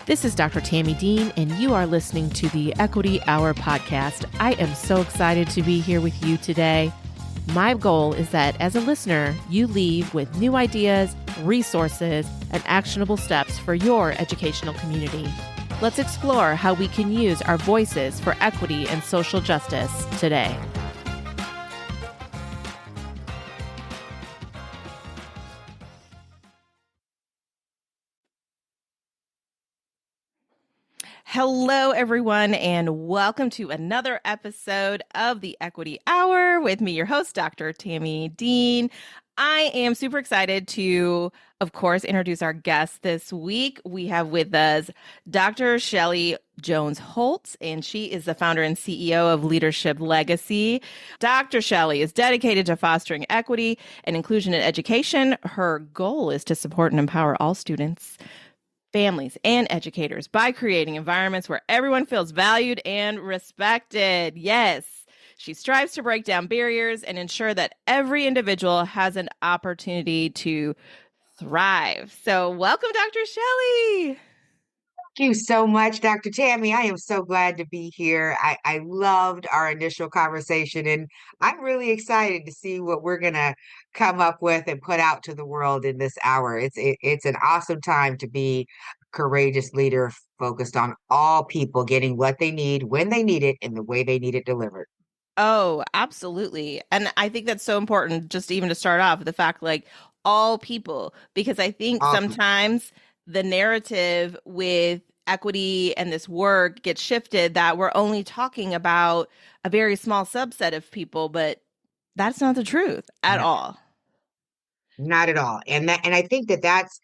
This is Dr. Tami Dean, and you are listening to the Equity Hour podcast. I am so excited to be here with you today. My goal is that as a listener, you leave with new ideas, resources, and actionable steps for your educational community. Let's explore how we can use our voices for equity and social justice today. Hello, everyone, and welcome to another episode of the Equity Hour with me, your host, Dr. Tami Dean. I am super excited to, of course, introduce our guest this week. We have with us Dr. Shelly Jones Holt, and she is the founder and CEO of Leadership Legacy. Dr. Shelly is dedicated to fostering equity and inclusion in education. Her goal is to support and empower all students, families, and educators by creating environments where everyone feels valued and respected. Yes, she strives to break down barriers and ensure that every individual has an opportunity to thrive. So welcome, Dr. Shelly. Thank you so much, Dr. Tami. I am so glad to be here. I loved our initial conversation, and I'm really excited to see what we're going to come up with and put out to the world in this hour. It's an awesome time to be a courageous leader focused on all people getting what they need, when they need it, and the way they need it delivered. Oh, absolutely. And I think that's so important, just even to start off with the fact like all people, because I think sometimes the narrative with equity and this work gets shifted that we're only talking about a very small subset of people, but that's not the truth at all. Not at all. And I think that's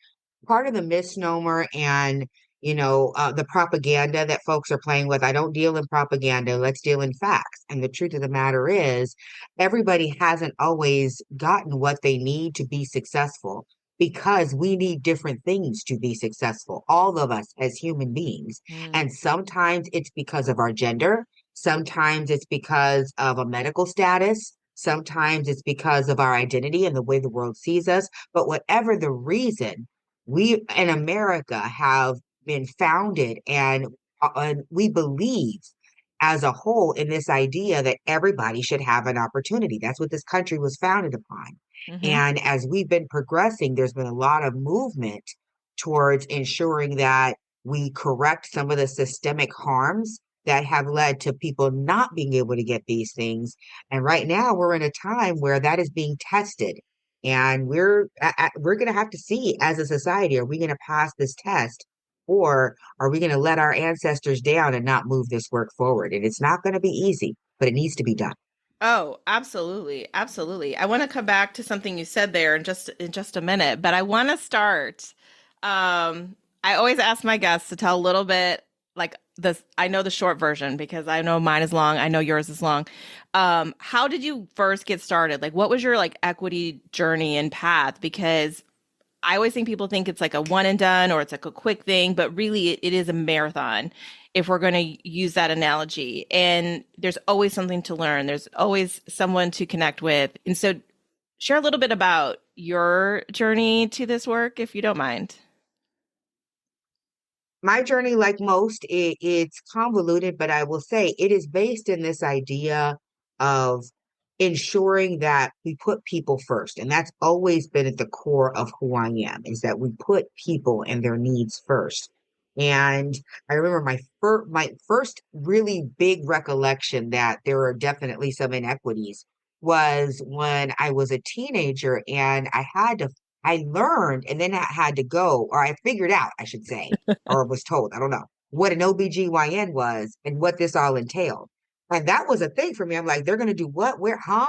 part of the misnomer and the propaganda that folks are playing with. I don't deal in propaganda. Let's deal in facts. And the truth of the matter is, everybody hasn't always gotten what they need to be successful because we need different things to be successful, all of us as human beings. And sometimes it's because of our gender. Sometimes it's because of a medical status. Sometimes it's because of our identity and the way the world sees us. But whatever the reason, we in America have been founded and we believe as a whole in this idea that everybody should have an opportunity. That's what this country was founded upon. And as we've been progressing, there's been a lot of movement towards ensuring that we correct some of the systemic harms that have led to people not being able to get these things. And right now we're in a time where that is being tested. And we're going to have to see as a society, are we going to pass this test, or are we going to let our ancestors down and not move this work forward? And it's not going to be easy, but it needs to be done. Oh, absolutely. Absolutely. I want to come back to something you said there in just a minute, but I want to start. I always ask my guests to tell a little bit like this. I know the short version because I know mine is long. I know yours is long. How did you first get started? Like, what was your like equity journey and path? Because I always think people think it's like a one and done or it's like a quick thing, but really it is a marathon if we're going to use that analogy. And there's always something to learn. There's always someone to connect with. And so share a little bit about your journey to this work, if you don't mind. My journey, like most, it's convoluted, but I will say it is based in this idea of ensuring that we put people first. And that's always been at the core of who I am, is that we put people and their needs first. And I remember my first really big recollection that there are definitely some inequities was when I was a teenager and I learned and then I had to go, or I figured out, I should say, or was told, I don't know, what an OBGYN was and what this all entailed. And that was a thing for me. I'm like, they're going to do what? Where? Huh?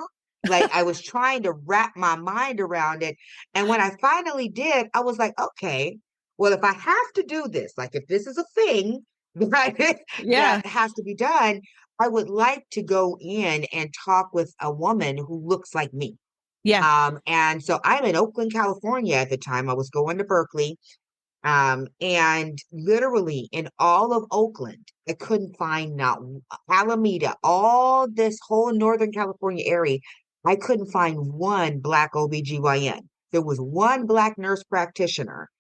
Like I was trying to wrap my mind around it. And when I finally did, I was like, okay, well, if I have to do this, like if this is a thing right, that has to be done, I would like to go in and talk with a woman who looks like me. Yeah. And so I'm in Oakland, California at the time. I was going to Berkeley. And literally in all of Oakland, I couldn't find not Alameda, all this whole Northern California area. I couldn't find one Black OBGYN. There was one Black nurse practitioner,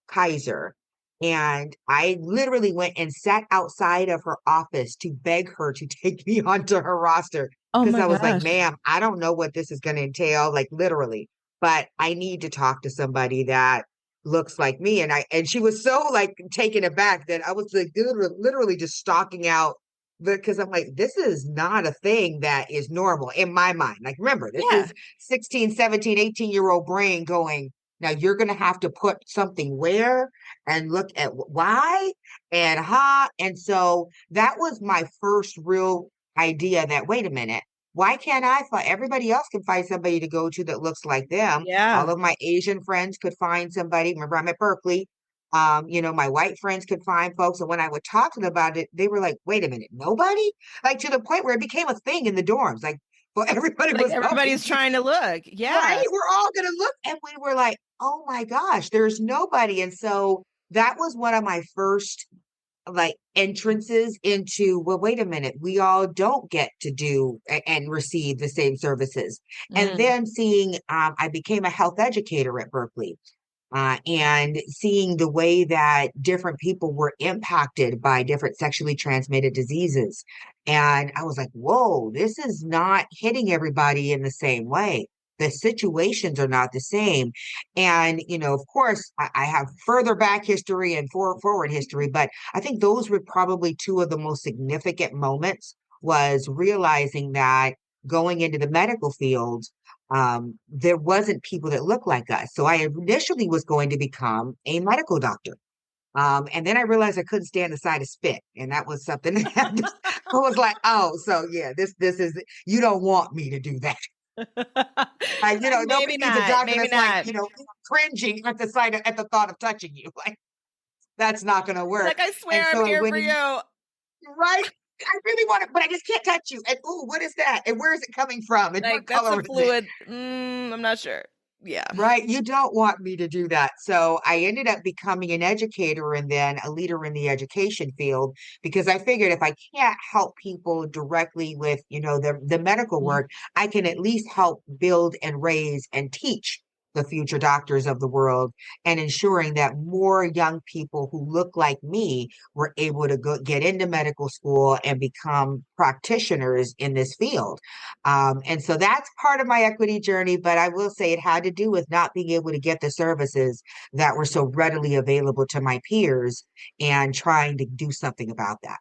Kaiser, And I literally went and sat outside of her office to beg her to take me onto her roster Oh because my I was like, gosh. ma'am, I don't know what this is going to entail, like literally, but I need to talk to somebody that looks like me. And she was so like taken aback that I was like literally just stalking out because I'm like, this is not a thing that is normal in my mind. Like, remember, this Yeah. is 16, 17, 18-year-old brain going, now you're going to have to put something where and look at why and how. And so that was my first real idea that, wait a minute, why can't I find everybody else can find somebody to go to that looks like them? All Yeah. of my Asian friends could find somebody. Remember, I'm at Berkeley. My white friends could find folks. And when I would talk to them about it, they were like, wait a minute, nobody? Like to the point where it became a thing in the dorms. Like, well, everybody Like was helping everybody's me. trying to look. Right? Yeah. We're all gonna look. And we were like, oh my gosh, there's nobody. And so that was one of my first like entrances into, well, wait a minute, we all don't get to do and receive the same services. And Mm, then seeing, I became a health educator at Berkeley and seeing the way that different people were impacted by different sexually transmitted diseases. And I was like, whoa, this is not hitting everybody in the same way. The situations are not the same. And, of course, I have further back history and forward history, but I think those were probably two of the most significant moments was realizing that going into the medical field, there wasn't people that looked like us. So I initially was going to become a medical doctor. And then I realized I couldn't stand the sight of spit. And that was something that I was like, oh, so yeah, this is, you don't want me to do that. Nobody maybe needs a not. doctor Maybe that's like, not. cringing at the sight of, at the thought of touching you. Like, that's not going to work. Like I And swear I'm so I here went for in, you. right? I really want it, but I just can't touch you. And oh, what is that? And where is it coming from? And what Like that's a color is it? fluid. I'm not sure. Yeah. Right. You don't want me to do that. So I ended up becoming an educator and then a leader in the education field because I figured if I can't help people directly with, the medical Mhm. work, I can at least help build and raise and teach the future doctors of the world and ensuring that more young people who look like me were able to go get into medical school and become practitioners in this field. And so that's part of my equity journey, but I will say it had to do with not being able to get the services that were so readily available to my peers and trying to do something about that.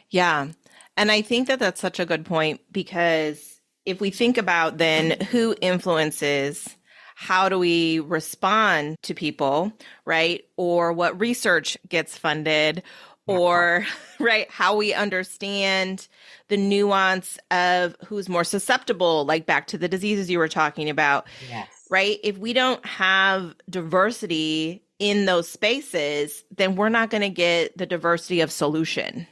Yeah. And I think that that's such a good point because if we think about then who influences how do we respond to people, right? Or what research gets funded, That part. or right, how we understand the nuance of who's more susceptible, like back to the diseases you were talking about, Yes, right? If we don't have diversity in those spaces, then we're not going to get the diversity of solution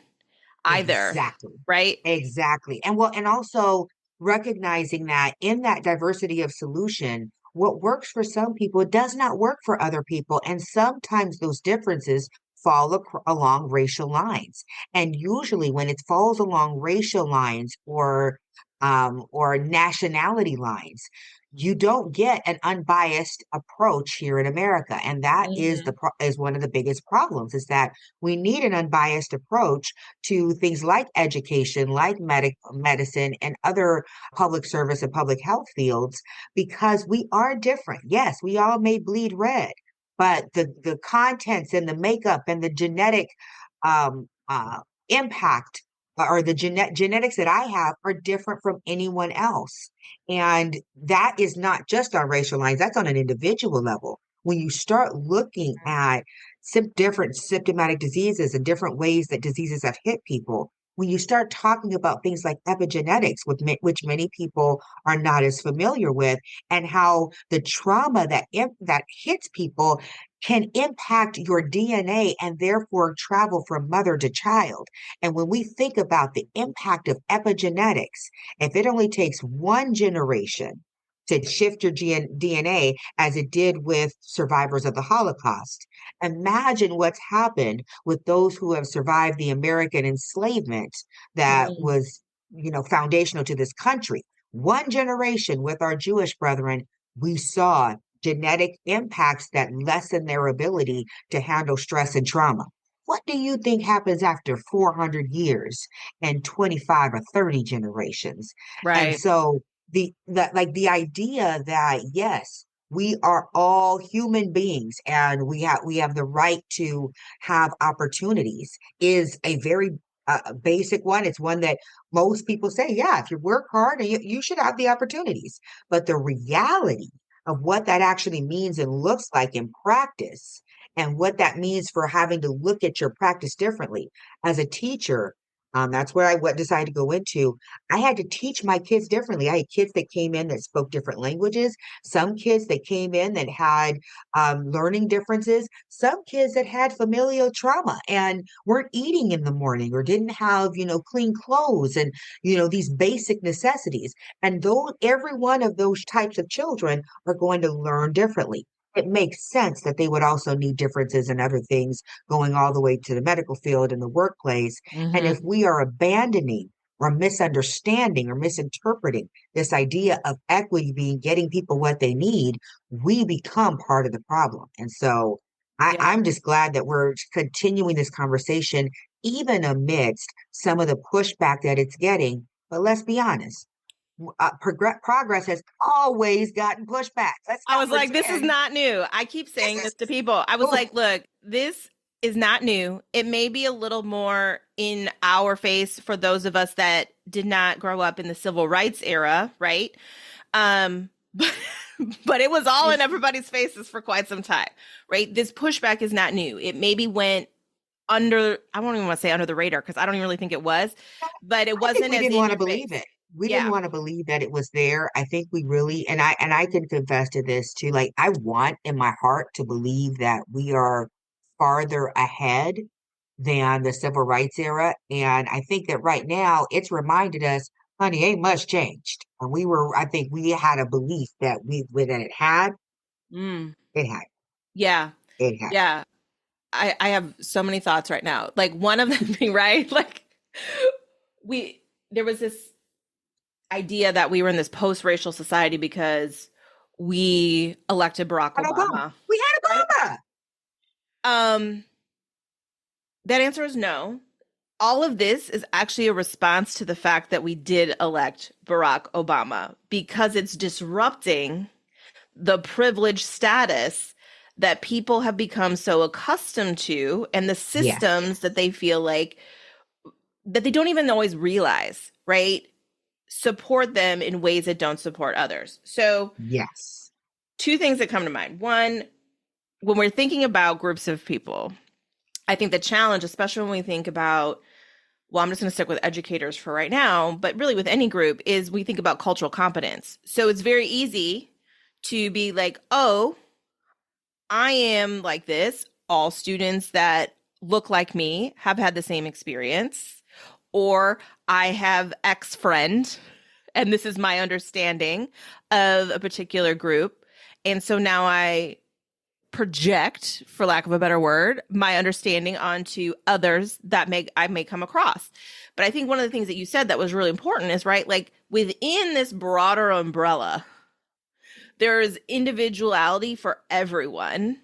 either, exactly. right? Exactly. And also recognizing that in that diversity of solution, what works for some people does not work for other people. And sometimes those differences fall along racial lines. And usually when it falls along racial lines or nationality lines, you don't get an unbiased approach here in America. And that is Mhm. is one of the biggest problems is that we need an unbiased approach to things like education, like medicine, and other public service and public health fields because we are different. Yes, we all may bleed red, but the contents and the makeup and the genetic impact or the genetics that I have are different from anyone else. And that is not just on racial lines, that's on an individual level. When you start looking at different symptomatic diseases and different ways that diseases have hit people, when you start talking about things like epigenetics, which many people are not as familiar with, and how the trauma that hits people can impact your DNA and therefore travel from mother to child. And when we think about the impact of epigenetics, if it only takes one generation to shift your DNA as it did with survivors of the Holocaust, imagine what's happened with those who have survived the American enslavement that Mm. was, foundational to this country. One generation with our Jewish brethren, we saw genetic impacts that lessen their ability to handle stress and trauma. What do you think happens after 400 years and 25 or 30 generations? And Right. so the idea that yes, we are all human beings and we have the right to have opportunities is a very basic one. It's one that most people say, yeah, if you work hard, you should have the opportunities. But the reality of what that actually means and looks like in practice, and what that means for having to look at your practice differently. As a teacher, that's where I decided to go into. I had to teach my kids differently. I had kids that came in that spoke different languages, some kids that came in that had learning differences, some kids that had familial trauma and weren't eating in the morning or didn't have, clean clothes and, these basic necessities. And though every one of those types of children are going to learn differently. It makes sense that they would also need differences in other things going all the way to the medical field and the workplace. And if Hmm. we are abandoning or misunderstanding or misinterpreting this idea of equity being getting people what they need, we become part of the problem. And so Yeah. I'm just glad that we're continuing this conversation, even amidst some of the pushback that it's getting. But let's be honest, progress has always gotten pushback. Let's I not was like, this is pretend not new. I keep this saying is, this to people. I was oof, like, look, this is not new. It may be a little more in our face for those of us that did not grow up in the civil rights era, right? But but it was all in it's, everybody's faces for quite some time, right? This pushback is not new. It maybe went under, I won't even want to say under the radar because I don't even really think it was, but it I think wasn't we as didn't in want to your believe it. face. We didn't Yeah. want to believe that it was there. I think we really, and I can confess to this too. Like I want in my heart to believe that we are farther ahead than the civil rights era. And I think that right now it's reminded us, honey, ain't much changed. And I think we had a belief that Mm. it had, Yeah. it had. Yeah. I have so many thoughts right now. Like one of them being, right? Like we there was this idea that we were in this post-racial society because we elected Barack Had Obama. Obama, We had right? Obama. Um, that answer is no. All of this is actually a response to the fact that we did elect Barack Obama because it's disrupting the privileged status that people have become so accustomed to and the Yes, systems that they feel like that they don't even always realize, right? Support them in ways that don't support others. So, yes. two things that come to mind. One, when we're thinking about groups of people, I think the challenge, especially when we think about, well, I'm just going to stick with educators for right now, but really with any group, is we think about cultural competence. So it's very easy to be like, oh, I am like this. All students that look like me have had the same experience. Or I have X friend, and this is my understanding of a particular group. And so now I project, for lack of a better word, my understanding onto others that I may come across. But I think one of the things that you said that was really important is right, like within this broader umbrella, there is individuality for everyone.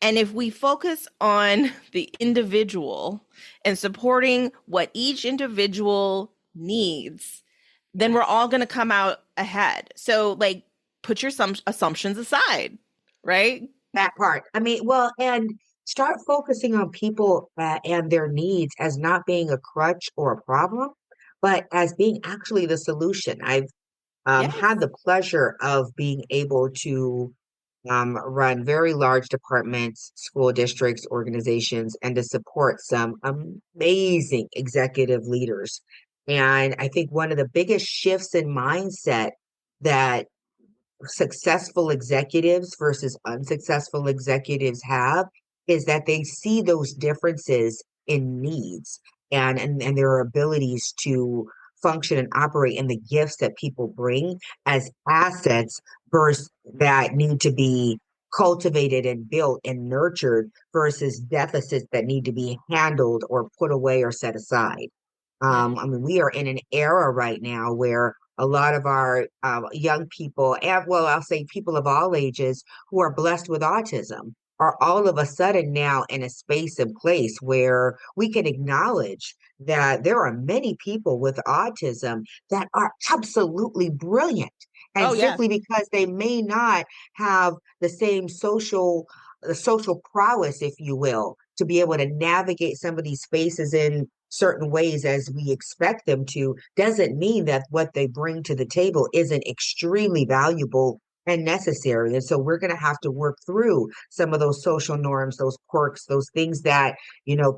And if we focus on the individual and supporting what each individual needs, then we're all going to come out ahead. So, like, put your assumptions aside, right? That part. I mean, well, and start focusing on people and their needs as not being a crutch or a problem, but as being actually the solution. I've had Yes. the pleasure of being able to run very large departments, school districts, organizations, and to support some amazing executive leaders. And I think one of the biggest shifts in mindset that successful executives versus unsuccessful executives have is that they see those differences in needs and their abilities to function and operate in the gifts that people bring as assets versus that need to be cultivated and built and nurtured versus deficits that need to be handled or put away or set aside. Yeah. I mean, we are in an era right now where a lot of our young people, and well, I'll say people of all ages who are blessed with autism are all of a sudden now in a space and place where we can acknowledge that there are many people with autism that are absolutely brilliant. And Oh yeah. simply because they may not have the same the social prowess, if you will, to be able to navigate some of these spaces in certain ways as we expect them to, doesn't mean that what they bring to the table isn't extremely valuable and necessary. And so we're going to have to work through some of those social norms, those quirks, those things that,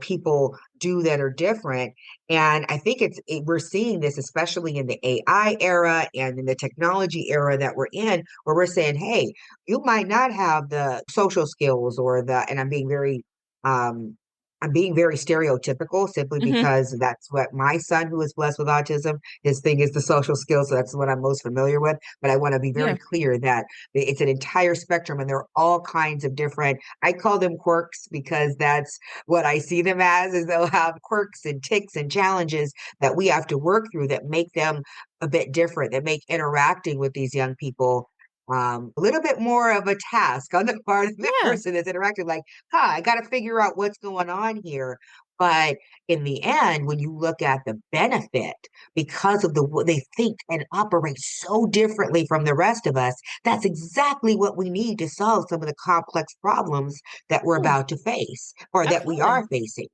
people do that are different. And I think we're seeing this, especially in the AI era and in the technology era that we're in, where we're saying, hey, you might not have the social skills and um, I'm being very stereotypical simply Hmm. because that's what my son, who is blessed with autism, his thing is the social skills. So that's what I'm most familiar with. But I want to be very Yeah. clear that it's an entire spectrum and there are all kinds of different, I call them quirks because that's what I see them as, is they'll have quirks and ticks and challenges that we have to work through that make them a bit different, that make interacting with these young people a little bit more of a task on the part of the Yeah. person that's interacting. Like, I got to figure out what's going on here. But in the end, when you look at the benefit, because of they think and operate so differently from the rest of us, that's exactly what we need to solve some of the complex problems that we're Yeah. about to face or that we Absolutely. are facing.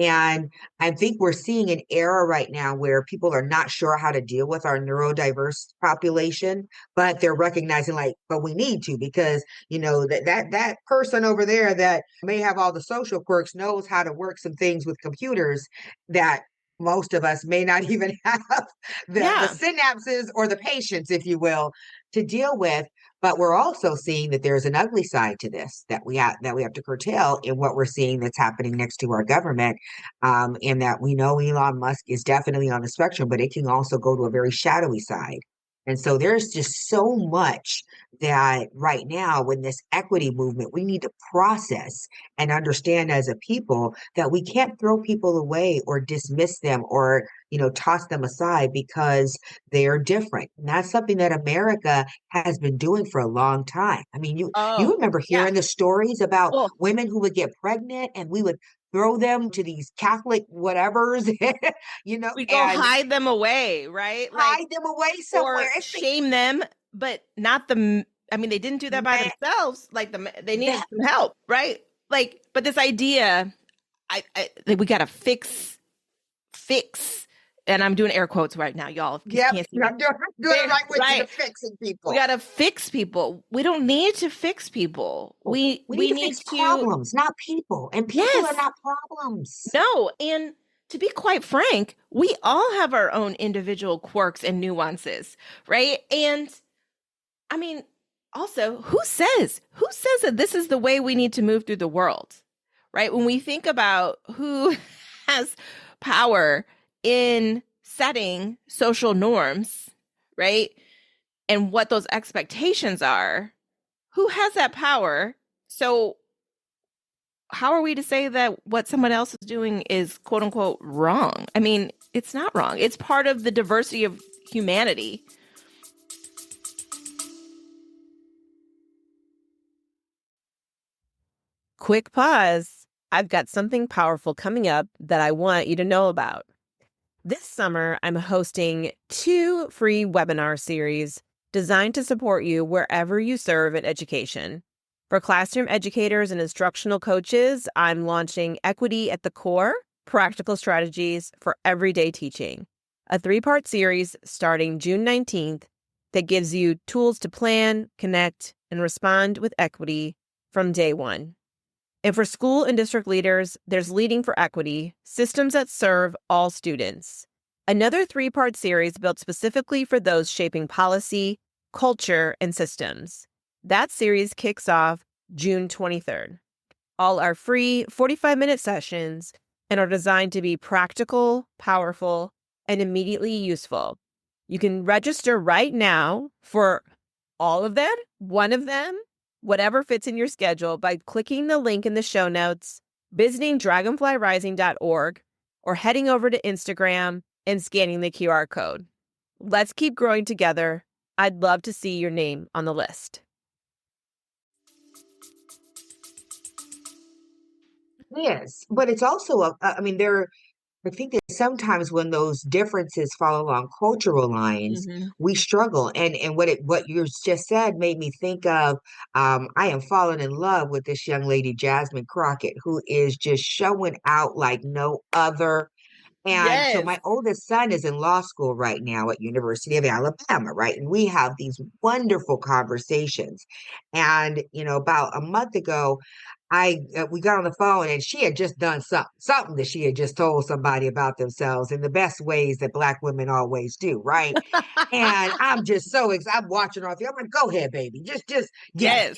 And I think we're seeing an era right now where people are not sure how to deal with our neurodiverse population, but they're recognizing like, but we need to because that person over there that may have all the social quirks knows how to work some things with computers that most of us may not even have the Yeah. synapses or the patience, if you will, to deal with. But we're also seeing that there's an ugly side to this that we have to curtail in what we're seeing that's happening next to our government, and that we know Elon Musk is definitely on the spectrum, but it can also go to a very shadowy side. And so there's just so much that right now, when this equity movement, we need to process and understand as a people that we can't throw people away or dismiss them or toss them aside because they are different. And that's something that America has been doing for a long time. I mean, you Oh, remember yeah. hearing the stories about Well, women who would get pregnant and we would throw them to these Catholic whatevers, we go and hide them away, right? Like, hide them away or somewhere. It's like, shame them, but not the. I mean, they didn't do that by man, themselves. Like they needed that some help, right? Like, but this idea, that we gotta fix, and I'm doing air quotes right now, y'all, in case you yep, can't see me. I'm doing it There, right with you to right. fixing We people. gotta fix people. We don't need to fix people. We We need we to need fix to. problems, not people. And people are Yes. not problems. No, and to be quite frank, we all have our own individual quirks and nuances, right? And I mean, also, who says that this is the way we need to move through the world, right? When we think about who has power in setting social norms, right? And what those expectations are, who has that power? So how are we to say that what someone else is doing is quote unquote wrong? I mean, it's not wrong. It's part of the diversity of humanity. Quick pause. I've got something powerful coming up that I want you to know about. This summer, I'm hosting 2 free webinar series designed to support you wherever you serve in education. For classroom educators and instructional coaches, I'm launching Equity at the Core: Practical Strategies for Everyday Teaching, a 3-part series starting June 19th that gives you tools to plan, connect, and respond with equity from day one. And for school and district leaders, there's Leading for Equity: Systems that Serve All Students, another 3-part series built specifically for those shaping policy, culture, and systems. That series kicks off June 23rd. All are free 45-minute sessions and are designed to be practical, powerful, and immediately useful. You can register right now for all of them, one of them, whatever fits in your schedule, by clicking the link in the show notes, visiting dragonflyrising.org, or heading over to Instagram and scanning the QR code. Let's keep growing together. I'd love to see your name on the list. Yes, but it's also I mean, I think that sometimes when those differences fall along cultural lines, Mm-hmm. we struggle. And what you just said made me think of I am falling in love with this young lady, Jasmine Crockett, who is just showing out like no other. And so Yes. my oldest son is in law school right now at University of Alabama, right? And we have these wonderful conversations. And about a month ago, I we got on the phone and she had just done something that she had just told somebody about themselves in the best ways that Black women always do, right? And I'm just so excited. I'm watching her. I'm like, go ahead, baby. Just yes. Yes.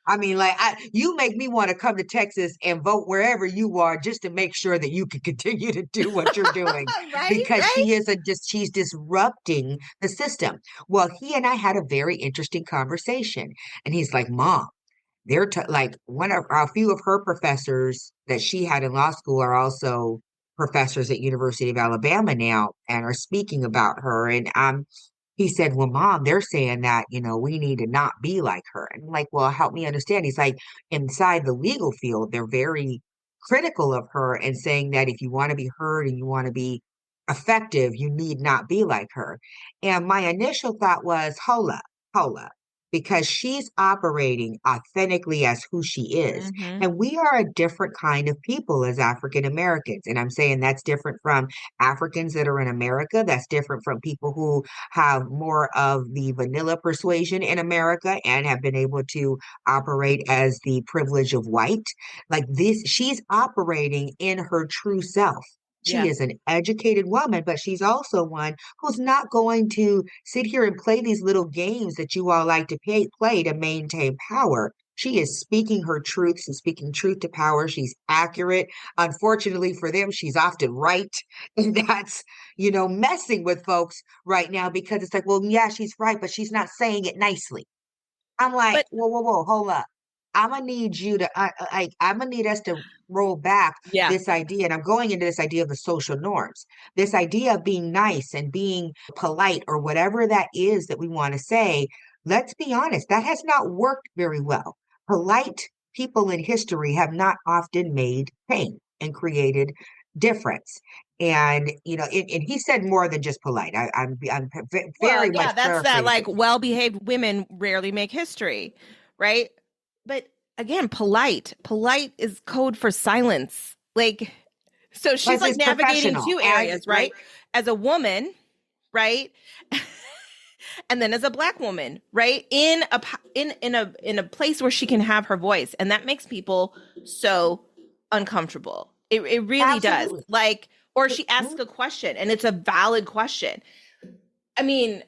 I mean, like you make me want to come to Texas and vote wherever you are just to make sure that you can continue to do what you're doing Right, because right. she's disrupting the system. Well, he and I had a very interesting conversation, and he's like, "Mom, like one of a few of her professors that she had in law school are also professors at University of Alabama now and are speaking about her." And he said, "Well, Mom, they're saying that, we need to not be like her." And I'm like, "Well, help me understand." He's like, inside the legal field, they're very critical of her and saying that if you want to be heard and you want to be effective, you need not be like her. And my initial thought was, hold up, because she's operating authentically as who she is. Mm-hmm. And we are a different kind of people as African Americans. And I'm saying that's different from Africans that are in America. That's different from people who have more of the vanilla persuasion in America and have been able to operate as the privilege of white. Like this, she's operating in her true self. She Yeah. is an educated woman, but she's also one who's not going to sit here and play these little games that you all like to play to maintain power. She is speaking her truths and speaking truth to power. She's accurate. Unfortunately for them, she's often right. And that's, messing with folks right now because it's like, well, yeah, she's right, but she's not saying it nicely. I'm like, But whoa, whoa, whoa, hold up. I'm gonna need you to, I'm gonna need us to roll back yeah. this idea. And I'm going into this idea of the social norms, this idea of being nice and being polite or whatever that is that we want to say. Let's be honest, that has not worked very well. Polite people in history have not often made change and created difference. And and he said more than just polite. I'm Well, very yeah, much that's that like paraphrasing. well-behaved women rarely make history, right? But again, polite. Polite is code for silence. Like, so she's Plus, like it's navigating professional. two As areas, like right? As a woman, right? And then as a black woman, right? In a place where she can have her voice. And that makes people so uncomfortable. It really does. absolutely. Like, or It- she asks a question and it's a valid question. I mean,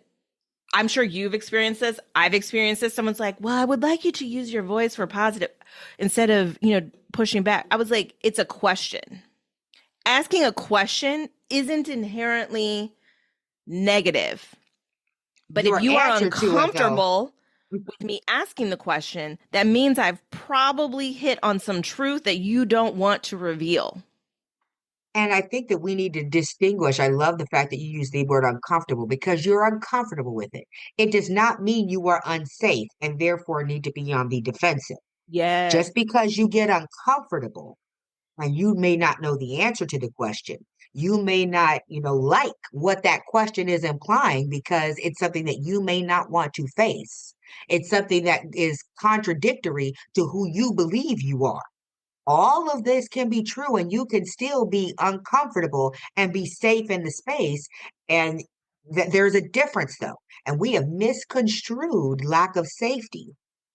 I'm sure you've experienced this. I've experienced this. Someone's like, "Well, I would like you to use your voice for positive instead of, pushing back." I was like, "It's a question." Asking a question isn't inherently negative. But if Your you are answer to it, though, uncomfortable with me asking the question, that means I've probably hit on some truth that you don't want to reveal. and I think that we need to distinguish. I love the fact that you use the word uncomfortable because you're uncomfortable with it. It does not mean you are unsafe and therefore need to be on the defensive. Yes. Just because you get uncomfortable and you may not know the answer to the question. You may not, like what that question is implying because it's something that you may not want to face. It's something that is contradictory to who you believe you are. All of this can be true, and you can still be uncomfortable and be safe in the space. And there's a difference, though. And we have misconstrued lack of safety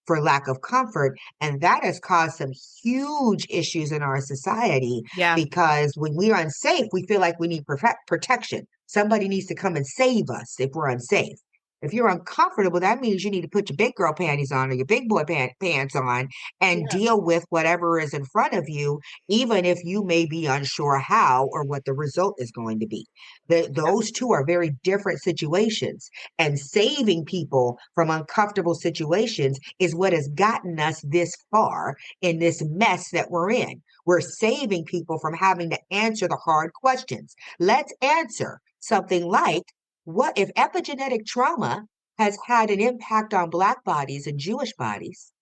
for lack of comfort. And that has caused some huge issues in our society Yeah. because when we are unsafe, we feel like we need protection. Somebody needs to come and save us if we're unsafe. If you're uncomfortable, that means you need to put your big girl panties on or your big boy pants on and Yeah. deal with whatever is in front of you, even if you may be unsure how or what the result is going to be. Those two are very different situations. And saving people from uncomfortable situations is what has gotten us this far in this mess that we're in. We're saving people from having to answer the hard questions. Let's answer something like, What if epigenetic trauma has had an impact on Black bodies and Jewish bodies?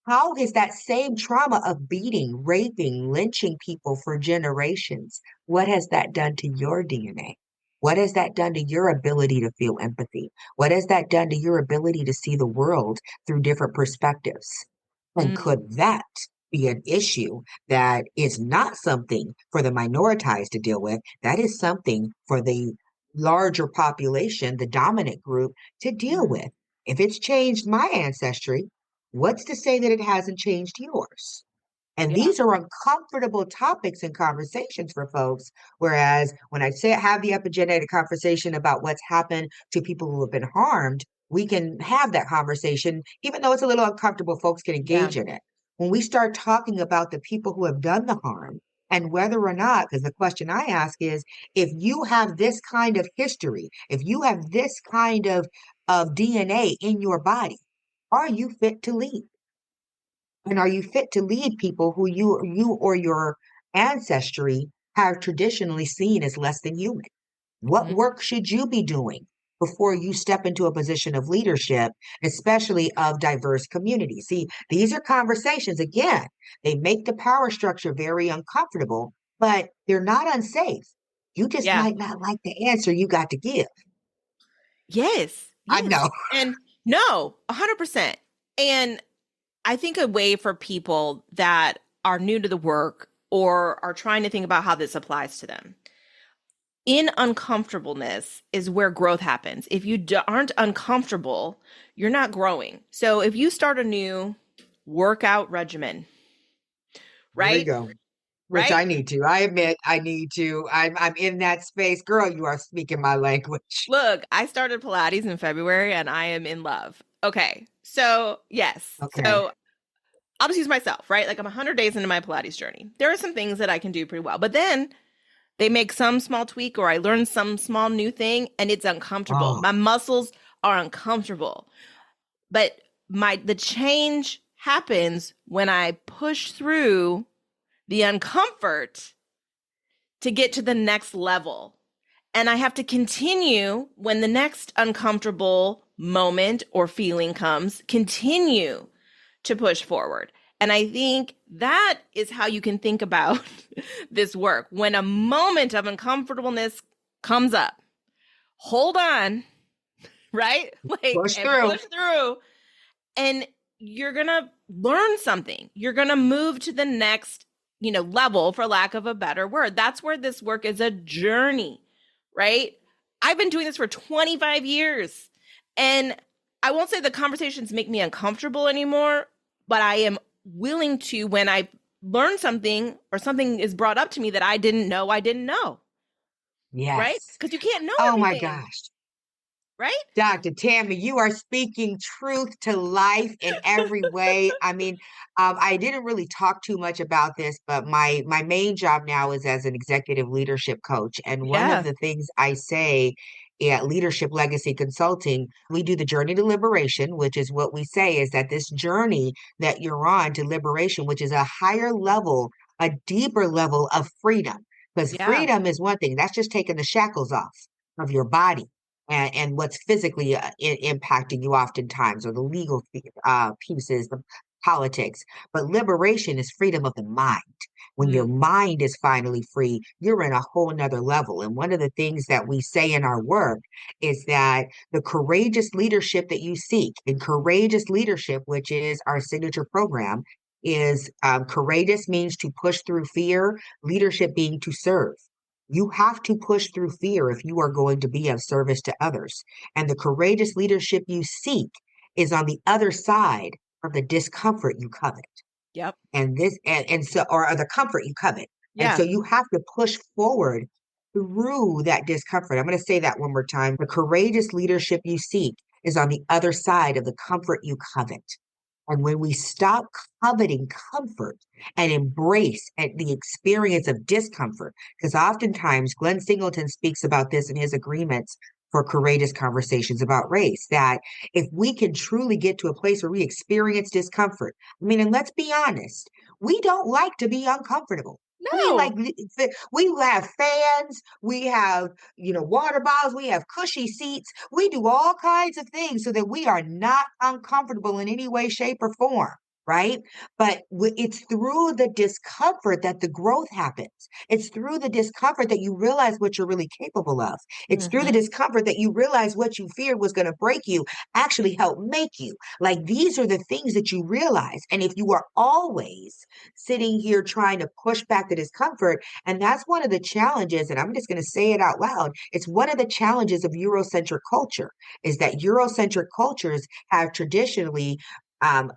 How is that same trauma of beating, raping, lynching people for generations? What has that done to your DNA? What has that done to your ability to feel empathy? What has that done to your ability to see the world through different perspectives? And Mm, could that be an issue that is not something for the minoritized to deal with? That is something for the larger population, the dominant group, to deal mm, with. If it's changed my ancestry, what's to say that it hasn't changed yours? And yeah. these are uncomfortable topics and conversations for folks. Whereas when I say have the epigenetic conversation about what's happened to people who have been harmed, we can have that conversation, even though it's a little uncomfortable, folks can Yeah. engage in it. When we start talking about the people who have done the harm and whether or not, because the question I ask is, if you have this kind of history, if you have this kind of DNA in your body, are you fit to lead? And are you fit to lead people who you or your ancestry have traditionally seen as less than human? What Mhm. work should you be doing before you step into a position of leadership, especially of diverse communities? See, these are conversations, again, they make the power structure very uncomfortable, but they're not unsafe. You just Yeah. might not like the answer you got to give. Yes. I Yes. know. And no, 100%. And I think a way for people that are new to the work or are trying to think about how this applies to them. In uncomfortableness is where growth happens. If you aren't uncomfortable, you're not growing. So if you start a new workout regimen, Here we right? go. Which Right? I need to. I admit I need to. I'm in that space. Girl, you are speaking my language. Look, I started Pilates in February and I am in love. Okay. So, yes. Okay. So I'll just use myself, right? Like I'm 100 days into my Pilates journey. There are some things that I can do pretty well, but then they make some small tweak or I learn some small new thing and it's uncomfortable. Oh, My muscles are uncomfortable. But the change happens when I push through the uncomfort to get to the next level. And I have to continue when the next uncomfortable moment or feeling comes, continue to push forward. And I think that is how you can think about this work. When a moment of uncomfortableness comes up, hold on, right? Like, push and through. push through, and you're going to learn something. You're going to move to the next, level, for lack of a better word. That's where this work is a journey, right? I've been doing this for 25 years. And I won't say the conversations make me uncomfortable anymore, but I am willing to, when I learn something or something is brought up to me that I didn't know, right? Yes. Because you can't know Oh my everything, gosh. right? Dr. Tammy, you are speaking truth to life in every way. I mean, I didn't really talk too much about this, but my main job now is as an executive leadership coach. And one of Yeah. the things I say at Leadership Legacy Consulting, we do the journey to liberation, which is what we say is that this journey that you're on to liberation, which is a higher level, a deeper level of freedom. Because Yeah. freedom is one thing, that's just taking the shackles off of your body and what's physically impacting you oftentimes, or the legal pieces, the politics. But liberation is freedom of the mind. When your Mm, mind is finally free, you're in a whole nother level. And one of the things that we say in our work is that the courageous leadership that you seek, and courageous leadership, which is our signature program, is courageous means to push through fear, leadership being to serve. You have to push through fear if you are going to be of service to others. And the courageous leadership you seek is on the other side of the discomfort you covet. yep. And so or the comfort you covet. And Yeah. so you have to push forward through that discomfort. I'm going to say that one more time. The courageous leadership you seek is on the other side of the comfort you covet. And when we stop coveting comfort and embrace the experience of discomfort, because oftentimes Glenn Singleton speaks about this in his agreements for courageous conversations about race, that if we can truly get to a place where we experience discomfort, I mean, and let's be honest, we don't like to be uncomfortable. I mean, like No. we have fans, we have, water bottles, we have cushy seats. We do all kinds of things so that we are not uncomfortable in any way, shape, or form, right? But it's through the discomfort that the growth happens. It's through the discomfort that you realize what you're really capable of. It's through the Hmm. discomfort that you realize what you feared was going to break you actually help make you. Like these are the things that you realize. And if you are always sitting here trying to push back the discomfort. And that's one of the challenges, and I'm just going to say it out loud. It's one of the challenges of Eurocentric culture is that Eurocentric cultures have traditionally um,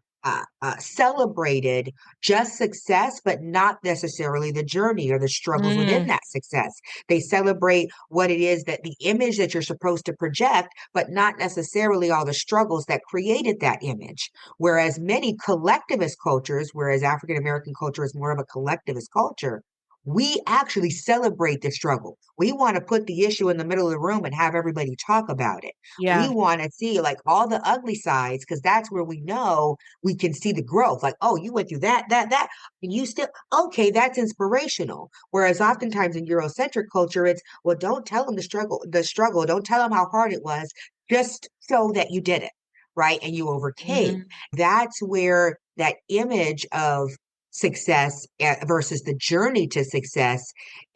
celebrated just success, but not necessarily the journey or the struggles within Mm. that success. They celebrate what it is that the image that you're supposed to project, but not necessarily all the struggles that created that image. Whereas many collectivist cultures, whereas African American culture is more of a collectivist culture, we actually celebrate the struggle. We want to put the issue in the middle of the room and have everybody talk about it. We Yeah. want to see like all the ugly sides because that's where we know we can see the growth. Like, oh, you went through that, and you still, okay, that's inspirational. Whereas oftentimes in Eurocentric culture, it's, well, don't tell them the struggle, don't tell them how hard it was, just show that you did it, right? And you overcame. Hmm. That's where that image of success versus the journey to success,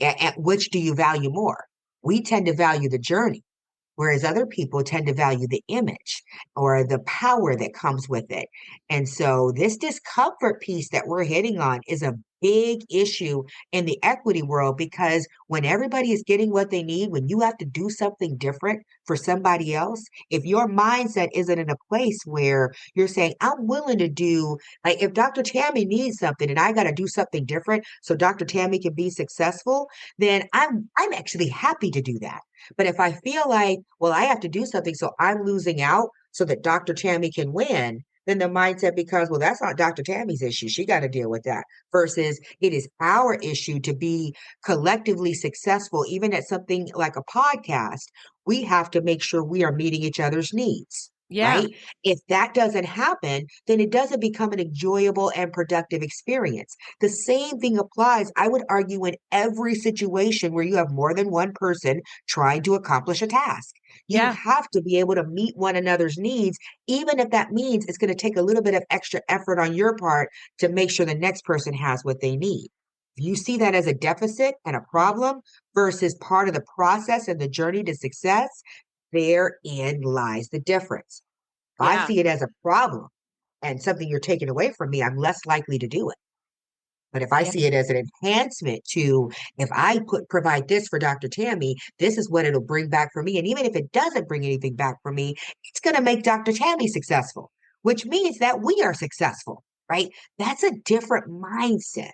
at which do you value more? We tend to value the journey, whereas other people tend to value the image or the power that comes with it. And so, this discomfort piece that we're hitting on is a big issue in the equity world because when everybody is getting what they need, when you have to do something different for somebody else, if your mindset isn't in a place where you're saying, I'm willing to do, like if Dr. Tammy needs something and I got to do something different so Dr. Tammy can be successful, then I'm actually happy to do that. But if I feel like, well, I have to do something, so I'm losing out so that Dr. Tammy can win, then the mindset becomes, well, that's not Dr. Tammy's issue. She got to deal with that. Versus it is our issue to be collectively successful, even at something like a podcast. We have to make sure we are meeting each other's needs. Yeah. Right. If that doesn't happen, then it doesn't become an enjoyable and productive experience. The same thing applies, I would argue, in every situation where you have more than one person trying to accomplish a task. You Yeah. have to be able to meet one another's needs, even if that means it's going to take a little bit of extra effort on your part to make sure the next person has what they need. If you see that as a deficit and a problem versus part of the process and the journey to success, therein lies the difference. If I Yeah. see it as a problem and something you're taking away from me, I'm less likely to do it. But if I Yeah. see it as an enhancement to, if I provide this for Dr. Tammy, this is what it'll bring back for me. And even if it doesn't bring anything back for me, it's going to make Dr. Tammy successful, which means that we are successful, right? That's a different mindset.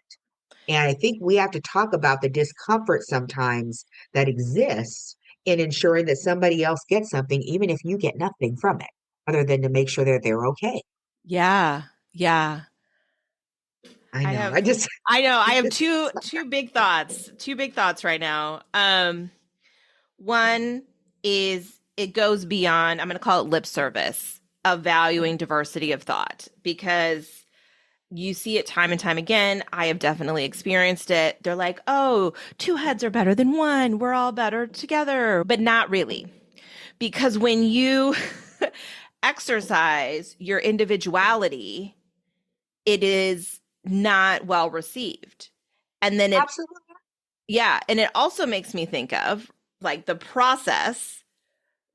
And I think we have to talk about the discomfort sometimes that exists in ensuring that somebody else gets something, even if you get nothing from it, other than to make sure that they're okay. Yeah. Yeah. I I know. have I know I have two big thoughts. Two big thoughts right now. One is it goes beyond, I'm going to call it lip service of valuing diversity of thought because you see it time and time again. I have definitely experienced it. They're like, "Oh, two heads are better than one. We're all better together." But not really. Because when you exercise your individuality, it is not well received. And then it, Absolutely. yeah, and it also makes me think of like the process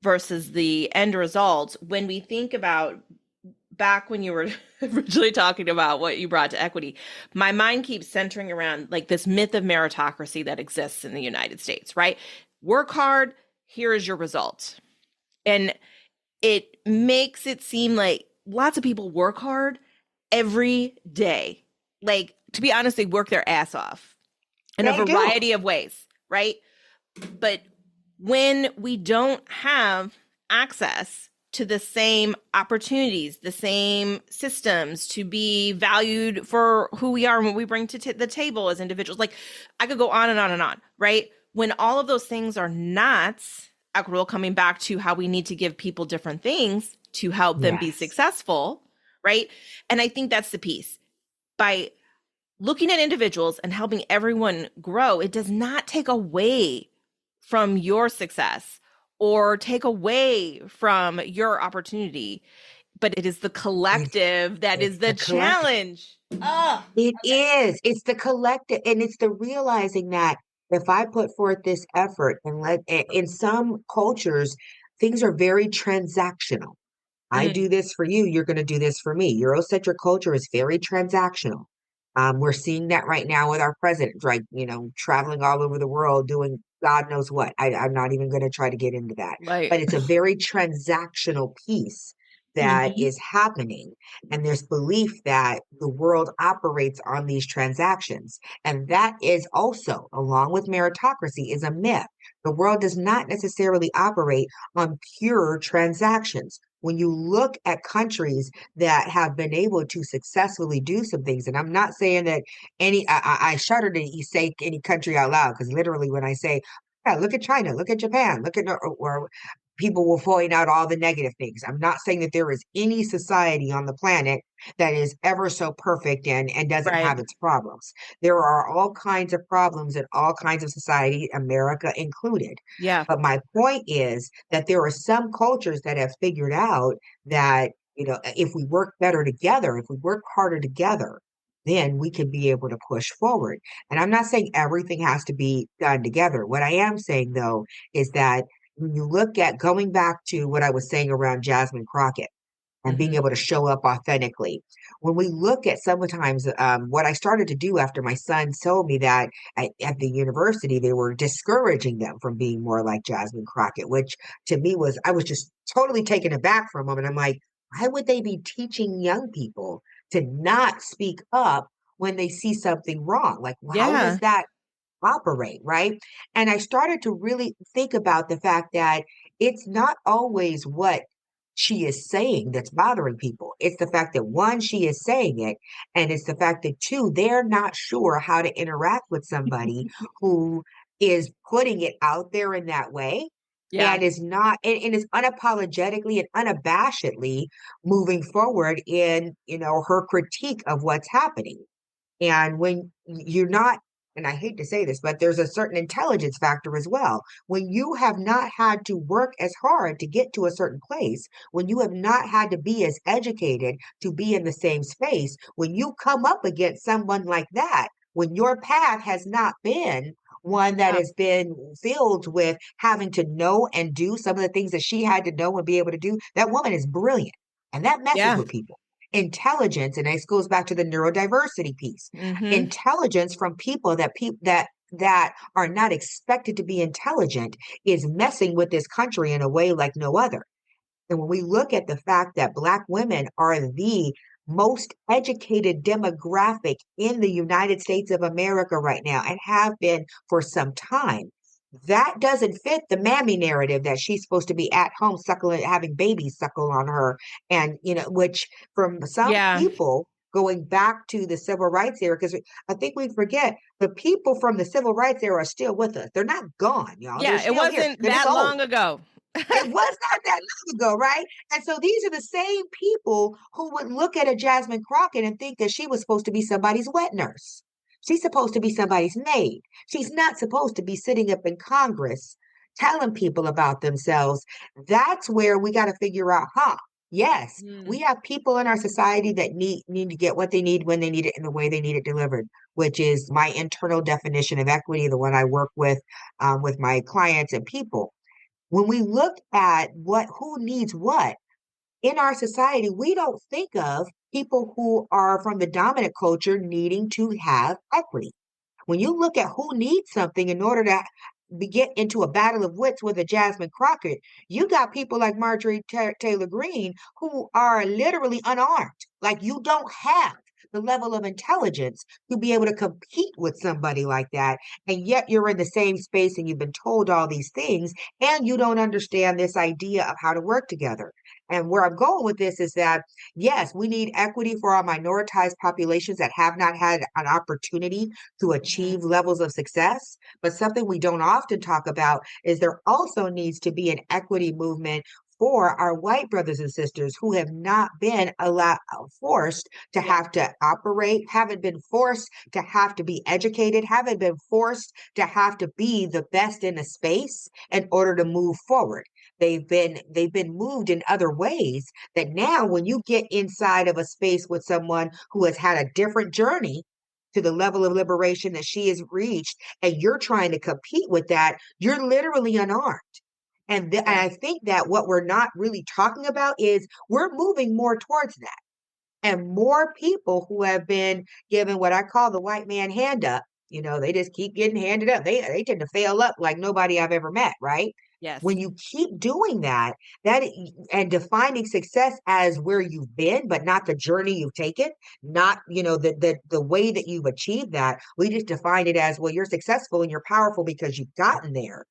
versus the end result. When we think about back when you were originally talking about what you brought to equity, my mind keeps centering around like this myth of meritocracy that exists in the United States, right? Work hard, here is your result. And it makes it seem like lots of people work hard every day. Like, to be honest, they work their ass off in a They do. variety of ways, right? But when we don't have access to the same opportunities, the same systems to be valued for who we are and what we bring to the table as individuals, like I could go on and on and on, right? When all of those things are not equitable, coming back to how we need to give people different things to help them be Yes. successful, right? And I think that's the piece. By looking at individuals and helping everyone grow, it does not take away from your success or take away from your opportunity, but it is the It's collective that it's is the the collective. challenge. Oh, It is. It's the collective, and it's the realizing that if I put forth this effort and in some cultures, things are very transactional. I mm, do this for you, you're going to do this for me. Eurocentric culture is very transactional. We're seeing that right now with our president, right? Traveling all over the world doing God knows what. I'm not even going to try to get into that. right. But it's a very transactional piece that Mhm. is happening. And there's belief that the world operates on these transactions. And that is also, along with meritocracy, is a myth. The world does not necessarily operate on pure transactions. When you look at countries that have been able to successfully do some things, and I'm not saying that I shudder to say any country out loud because literally when I say, yeah, look at China, look at Japan, look at or people will point out all the negative things. I'm not saying that there is any society on the planet that is ever so perfect and doesn't Right. have its problems. There are all kinds of problems in all kinds of society, America included. Yeah. But my point is that there are some cultures that have figured out that, if we work better together, if we work harder together, then we can be able to push forward. And I'm not saying everything has to be done together. What I am saying, though, is that when you look at going back to what I was saying around Jasmine Crockett and being Mhm. able to show up authentically. When we look at sometimes what I started to do after my son told me that at the university, they were discouraging them from being more like Jasmine Crockett, which to me I was just totally taken aback for a moment. I'm like, why would they be teaching young people to not speak up when they see something wrong? Like, how does Yeah. that operate, right? And I started to really think about the fact that it's not always what she is saying that's bothering people. It's the fact that one, she is saying it, and it's the fact that two, they're not sure how to interact with somebody who is putting it out there in that way Yeah. and is not and is unapologetically and unabashedly moving forward in her critique of what's happening. And when you're not, and I hate to say this, but there's a certain intelligence factor as well. When you have not had to work as hard to get to a certain place, when you have not had to be as educated to be in the same space, when you come up against someone like that, when your path has not been one that Yeah. has been filled with having to know and do some of the things that she had to know and be able to do, that woman is brilliant. And that messes Yeah. with people. Intelligence, and this goes back to the neurodiversity piece. Mhm. Intelligence from people that are not expected to be intelligent is messing with this country in a way like no other. And when we look at the fact that Black women are the most educated demographic in the United States of America right now and have been for some time, that doesn't fit the mammy narrative that she's supposed to be at home suckling, having babies suckle on her. And, which from some Yeah. people going back to the civil rights era, because I think we forget the people from the civil rights era are still with us. They're not gone, y'all. They're Yeah. It still here. wasn't They're just that old. long ago. It was not that long ago, right? And so these are the same people who would look at a Jasmine Crockett and think that she was supposed to be somebody's wet nurse. She's supposed to be somebody's maid. She's not supposed to be sitting up in Congress telling people about themselves. That's where we got to figure out, yes, we Mm. have people in our society that need to get what they need when they need it and the way they need it delivered, which is my internal definition of equity, the one I work with my clients and people. When we look at who needs what in our society, we don't think of people who are from the dominant culture needing to have equity. When you look at who needs something in order to get into a battle of wits with a Jasmine Crockett, you got people like Marjorie Taylor Greene who are literally unarmed. Like you don't have the level of intelligence to be able to compete with somebody like that. And yet you're in the same space and you've been told all these things and you don't understand this idea of how to work together. And where I'm going with this is that, yes, we need equity for our minoritized populations that have not had an opportunity to Mhm. achieve levels of success. But something we don't often talk about is there also needs to be an equity movement for our white brothers and sisters who have not been forced to have to operate, haven't been forced to have to be educated, haven't been forced to have to be the best in a space in order to move forward. They've been moved in other ways that now when you get inside of a space with someone who has had a different journey to the level of liberation that she has reached, and you're trying to compete with that, you're literally unarmed. And I think that what we're not really talking about is we're moving more towards that. And more people who have been given what I call the white man hand up, they just keep getting handed up. They tend to fail up like nobody I've ever met, right? Yes. When you keep doing that and defining success as where you've been, but not the journey you've taken, not, the way that you've achieved that. We just define it as, well, you're successful and you're powerful because you've gotten there.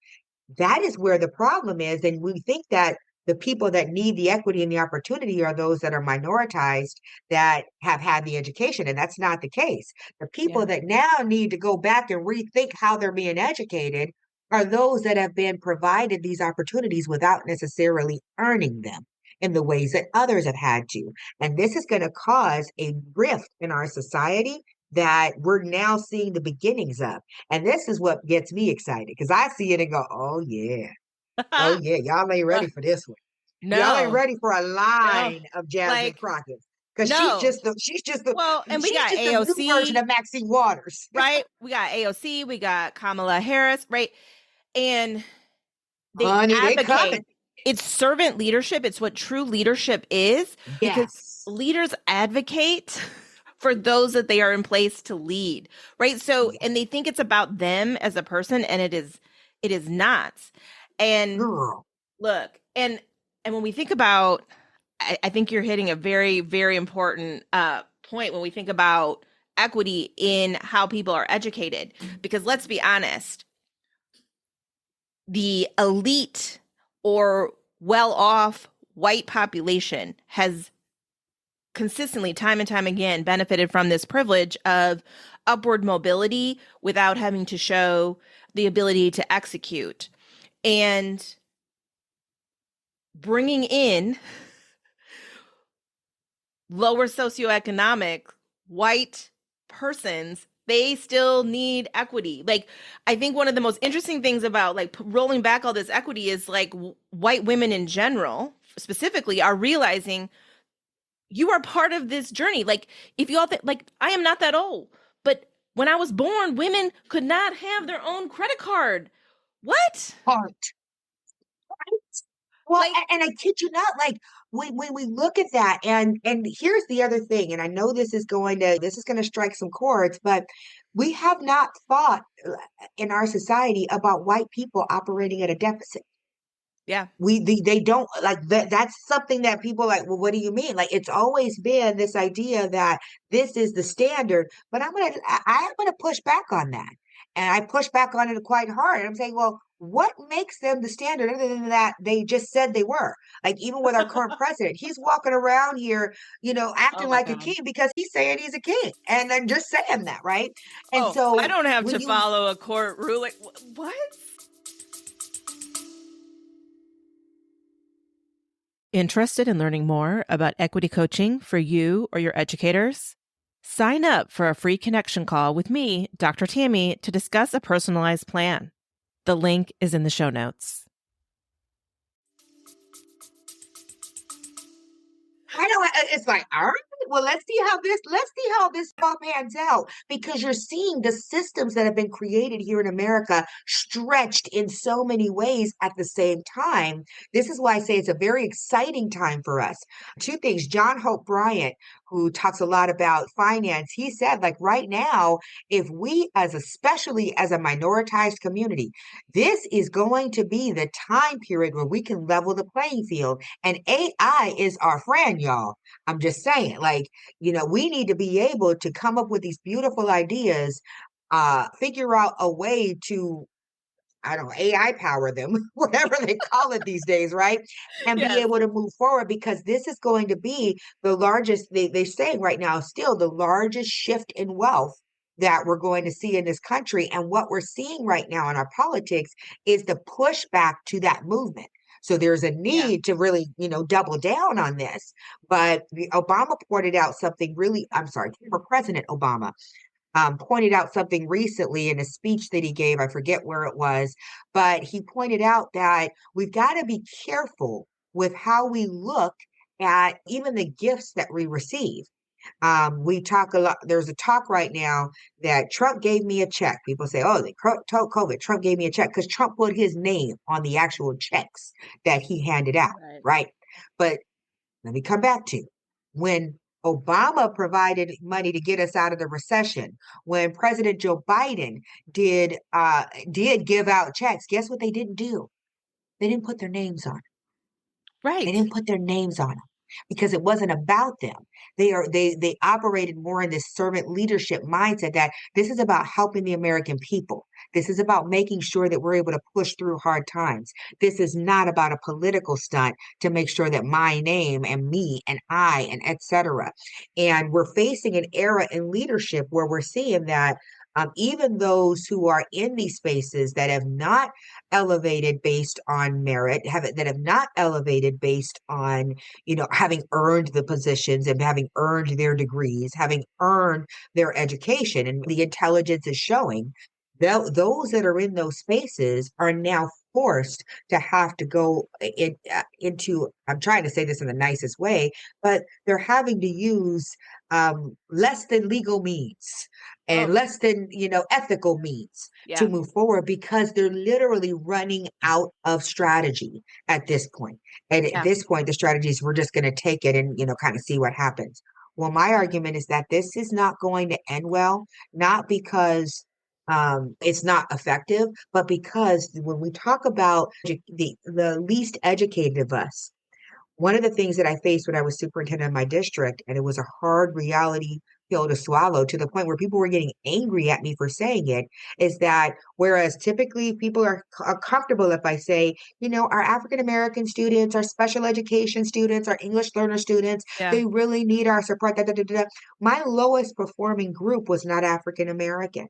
That is where the problem is. And we think that the people that need the equity and the opportunity are those that are minoritized that have had the education. And that's not the case. The people that now need to go back and rethink how they're being educated are those that have been provided these opportunities without necessarily earning them in the ways that others have had to. And this is going to cause a rift in our society that we're now seeing the beginnings of. And this is what gets me excited because I see it and go, oh, yeah. Oh, yeah. Y'all ain't ready for this one. Y'all ain't No, ready for a no, line of Jasmine like, Crockett. Because no. Well, and we she's got just the new version AOC, of Maxine Waters. right? We got AOC, we got Kamala Harris, right? And they Honey, they advocate. coming. It's servant leadership. It's what true leadership is because Yes. leaders advocate for those that they are in place to lead, right? So, and they think it's about them as a person, and it is not. And Girl. look, and when we think about, I think you're hitting a very, very important point when we think about equity in how people are educated. Because let's be honest, the elite or well-off white population has consistently, time and time again, benefited from this privilege of upward mobility without having to show the ability to execute. And bringing in lower socioeconomic white persons, they still need equity. Like, I think one of the most interesting things about like rolling back all this equity is like white women in general, specifically, are realizing you are part of this journey. Like, if you all think, like, I am not that old, but when I was born, women could not have their own credit card. What? Heart. Well, Like, and I kid you not, like when we look at that, and here's the other thing, and I know this is going to strike some chords, but we have not thought in our society about white people operating at a deficit. yeah. They don't like that. That's something that people like, well, what do you mean? Like, it's always been this idea that this is the standard, but I'm gonna push back on that. And I push back on it quite hard. I'm saying, well, what makes them the standard other than that they just said they were? Like, even with our current president, he's walking around here, Oh acting my like a God. king because he's saying he's a king. And then just saying that, right? And Oh, I so don't have when to you follow a court ruling. What? Interested in learning more about equity coaching for you or your educators? Sign up for a free connection call with me, Dr. Tami, to discuss a personalized plan. The link is in the show notes. I know it's like, all right, well, let's see how this all pans out because you're seeing the systems that have been created here in America stretched in so many ways at the same time. This is why I say it's a very exciting time for us. Two things, John Hope Bryant, who talks a lot about finance, he said, like right now, if we especially as a minoritized community, this is going to be the time period where we can level the playing field. And AI is our friend, y'all. I'm just saying, like, we need to be able to come up with these beautiful ideas, figure out a way to, I don't know, AI power them, whatever they call it these days, right? And be Yes. able to move forward because this is going to be the largest, they're saying right now, still the largest shift in wealth that we're going to see in this country. And what we're seeing right now in our politics is the pushback to that movement. So there's a Yeah. need to really, double down on this. But Obama pointed out something really, I'm sorry, former President Obama pointed out something recently in a speech that he gave. I forget where it was, but he pointed out that we've got to be careful with how we look at even the gifts that we receive. We talk a lot. There's a talk right now that Trump gave me a check. People say, oh, they told COVID, Trump gave me a check because Trump put his name on the actual checks that he handed out, Right. right? But let me come back to when Obama provided money to get us out of the recession, when President Joe Biden did give out checks, guess what they didn't do? They didn't put their names on. They Right. didn't put their names on them because it wasn't about them. They operated more in this servant leadership mindset that this is about helping the American people. This is about making sure that we're able to push through hard times. This is not about a political stunt to make sure that my name and me and I and etc. And we're facing an era in leadership where we're seeing that even those who are in these spaces that have not elevated based on merit, that have not elevated based on, having earned the positions and having earned their degrees, having earned their education, and the intelligence is showing. Those that are in those spaces are now forced to have to go into, I'm trying to say this in the nicest way, but they're having to use less than legal means and Oh, less than, ethical means to yeah. move forward because they're literally running out of strategy at this point. And at Yeah. this point, the strategies, we're just going to take it and, kind of see what happens. Well, my argument is that this is not going to end well, not because it's not effective, but because when we talk about the least educated of us, one of the things that I faced when I was superintendent of my district, and it was a hard reality pill to swallow to the point where people were getting angry at me for saying it, is that whereas typically people are comfortable if I say, our African American students, our special education students, our English learner students, Yeah. they really need our support. Da, da, da, da, da. My lowest performing group was not African American.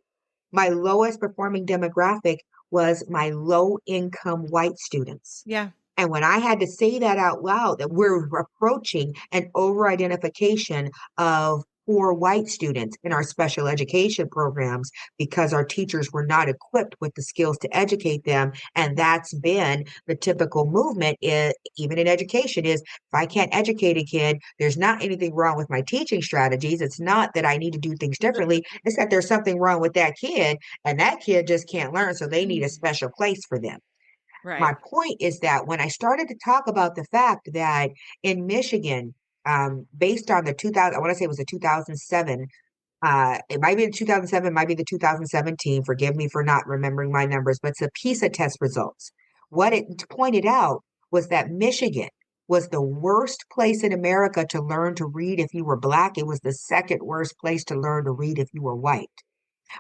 My lowest performing demographic was my low income white students. Yeah. And when I had to say that out loud, that we're approaching an over identification of poor white students in our special education programs because our teachers were not equipped with the skills to educate them. And that's been the typical movement, even in education, is if I can't educate a kid, there's not anything wrong with my teaching strategies. It's not that I need to do things differently. It's that there's something wrong with that kid and that kid just can't learn. So they need a special place for them. My Right. point is that when I started to talk about the fact that in Michigan, based on the 2000, I want to say it was the 2007, it might be the 2007, might be the 2017. Forgive me for not remembering my numbers, but it's the PISA test results. What it pointed out was that Michigan was the worst place in America to learn to read if you were Black. It was the second worst place to learn to read if you were white.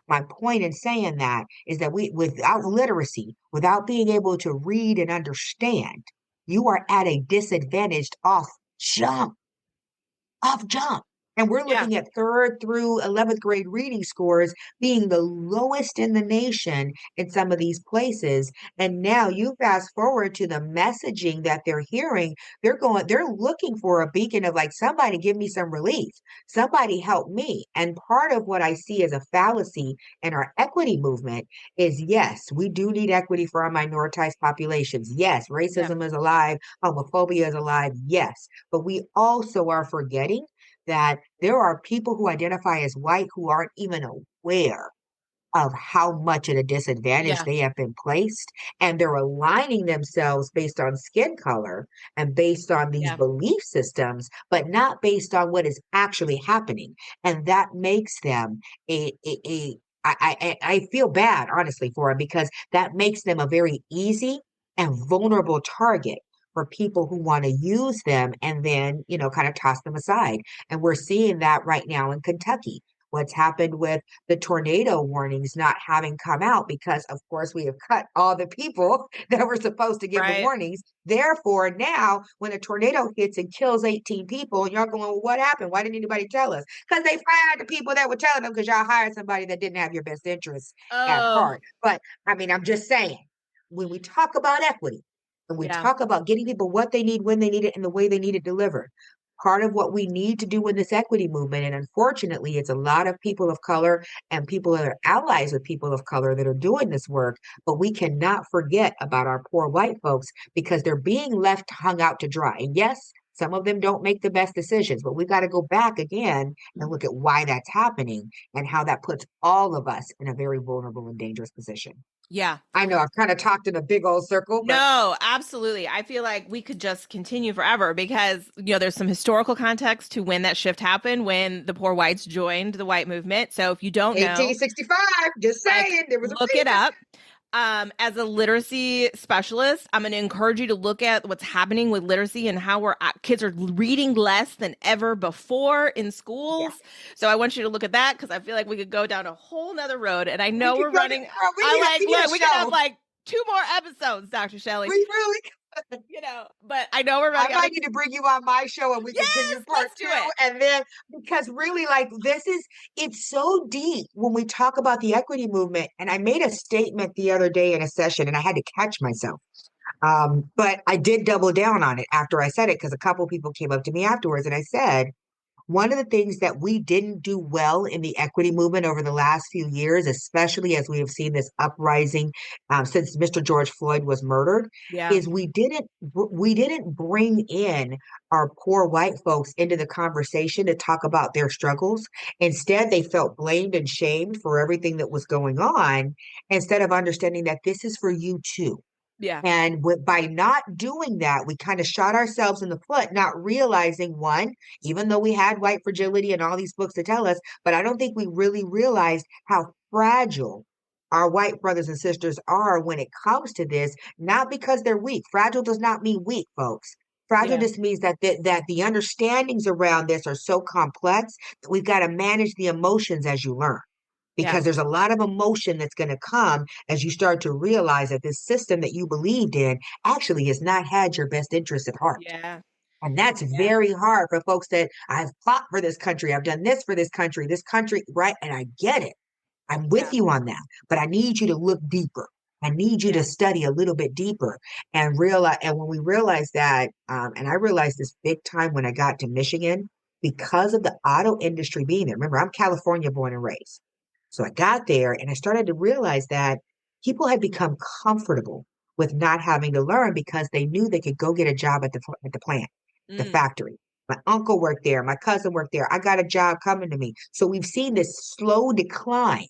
My point in saying that is that without literacy, without being able to read and understand, you are at a disadvantaged jump off jump. And we're Yeah. looking at third through 11th grade reading scores being the lowest in the nation in some of these places. And now you fast forward to the messaging that they're hearing. They're looking for a beacon of like, somebody give me some relief. Somebody help me. And part of what I see as a fallacy in our equity movement is yes, we do need equity for our minoritized populations. Yes, Yeah. racism is alive, homophobia is alive. Yes. But we also are forgetting that there are people who identify as white who aren't even aware of how much at a disadvantage Yeah. they have been placed. And they're aligning themselves based on skin color and based on these Yeah. belief systems, but not based on what is actually happening. And that makes them I feel bad, honestly, for them because that makes them a very easy and vulnerable target for people who want to use them and then, kind of toss them aside. And we're seeing that right now in Kentucky. What's happened with the tornado warnings not having come out because, of course, we have cut all the people that were supposed to give the Right. warnings. Therefore, now when a tornado hits and kills 18 people, and y'all going, well, what happened? Why didn't anybody tell us? Because they fired the people that were telling them because y'all hired somebody that didn't have your best interests at Oh, heart. But I mean, I'm just saying, when we talk about equity, And we Yeah. talk about getting people what they need, when they need it, and the way they need it delivered. Part of what we need to do in this equity movement, and unfortunately, it's a lot of people of color and people that are allies with people of color that are doing this work, but we cannot forget about our poor white folks because they're being left hung out to dry. And yes, some of them don't make the best decisions, but we got to go back again and look at why that's happening and how that puts all of us in a very vulnerable and dangerous position. Yeah. I know I've kind of talked in a big old circle, but No, absolutely. I feel like we could just continue forever because, there's some historical context to when that shift happened, when the poor whites joined the white movement. So if you don't know, 1865, just like, saying, there was a look it reason. up. As a literacy specialist, I'm going to encourage you to look at what's happening with literacy and how kids are reading less than ever before in Yeah, schools. So I want you to look at that because I feel like we could go down a whole nother road. And I we know could we're go to, running. girl, I we like, need a look, we could have show. like 2 more episodes, Dr. Shelley. We really, But I know we're I running out might of. need to bring you on my show and we continue Yes, part let's do two. it. And then, because really, like, it's so deep when we talk about the equity movement. And I made a statement the other day in a session and I had to catch myself. But I did double down on it after I said it because a couple people came up to me afterwards and I said, one of the things that we didn't do well in the equity movement over the last few years, especially as we have seen this uprising since Mr. George Floyd was murdered, Yeah. is we didn't bring in our poor white folks into the conversation to talk about their struggles. Instead, they felt blamed and shamed for everything that was going on, instead of understanding that this is for you too. Yeah. And by not doing that, we kind of shot ourselves in the foot, not realizing one, even though we had white fragility and all these books to tell us, but I don't think we really realized how fragile our white brothers and sisters are when it comes to this, not because they're weak. Fragile does not mean weak, folks. Fragile Yeah. just means that the understandings around this are so complex that we've got to manage the emotions as you learn Yeah. because there's a lot of emotion that's going to come as you start to realize that this system that you believed in actually has not had your best interests at heart. Yeah. And that's Yeah. very hard for folks that I've fought for this country, I've done this for this country, right? And I get it. I'm with Yeah. you on that, but I need you to look deeper. I need you Yeah. to study a little bit deeper and realize. And when we realize that, and I realized this big time when I got to Michigan because of the auto industry being there. Remember, I'm California born and raised. So I got there and I started to realize that people had become comfortable with not having to learn because they knew they could go get a job at the plant, the Mm. factory. My uncle worked there, my cousin worked there. I got a job coming to me. So we've seen this slow decline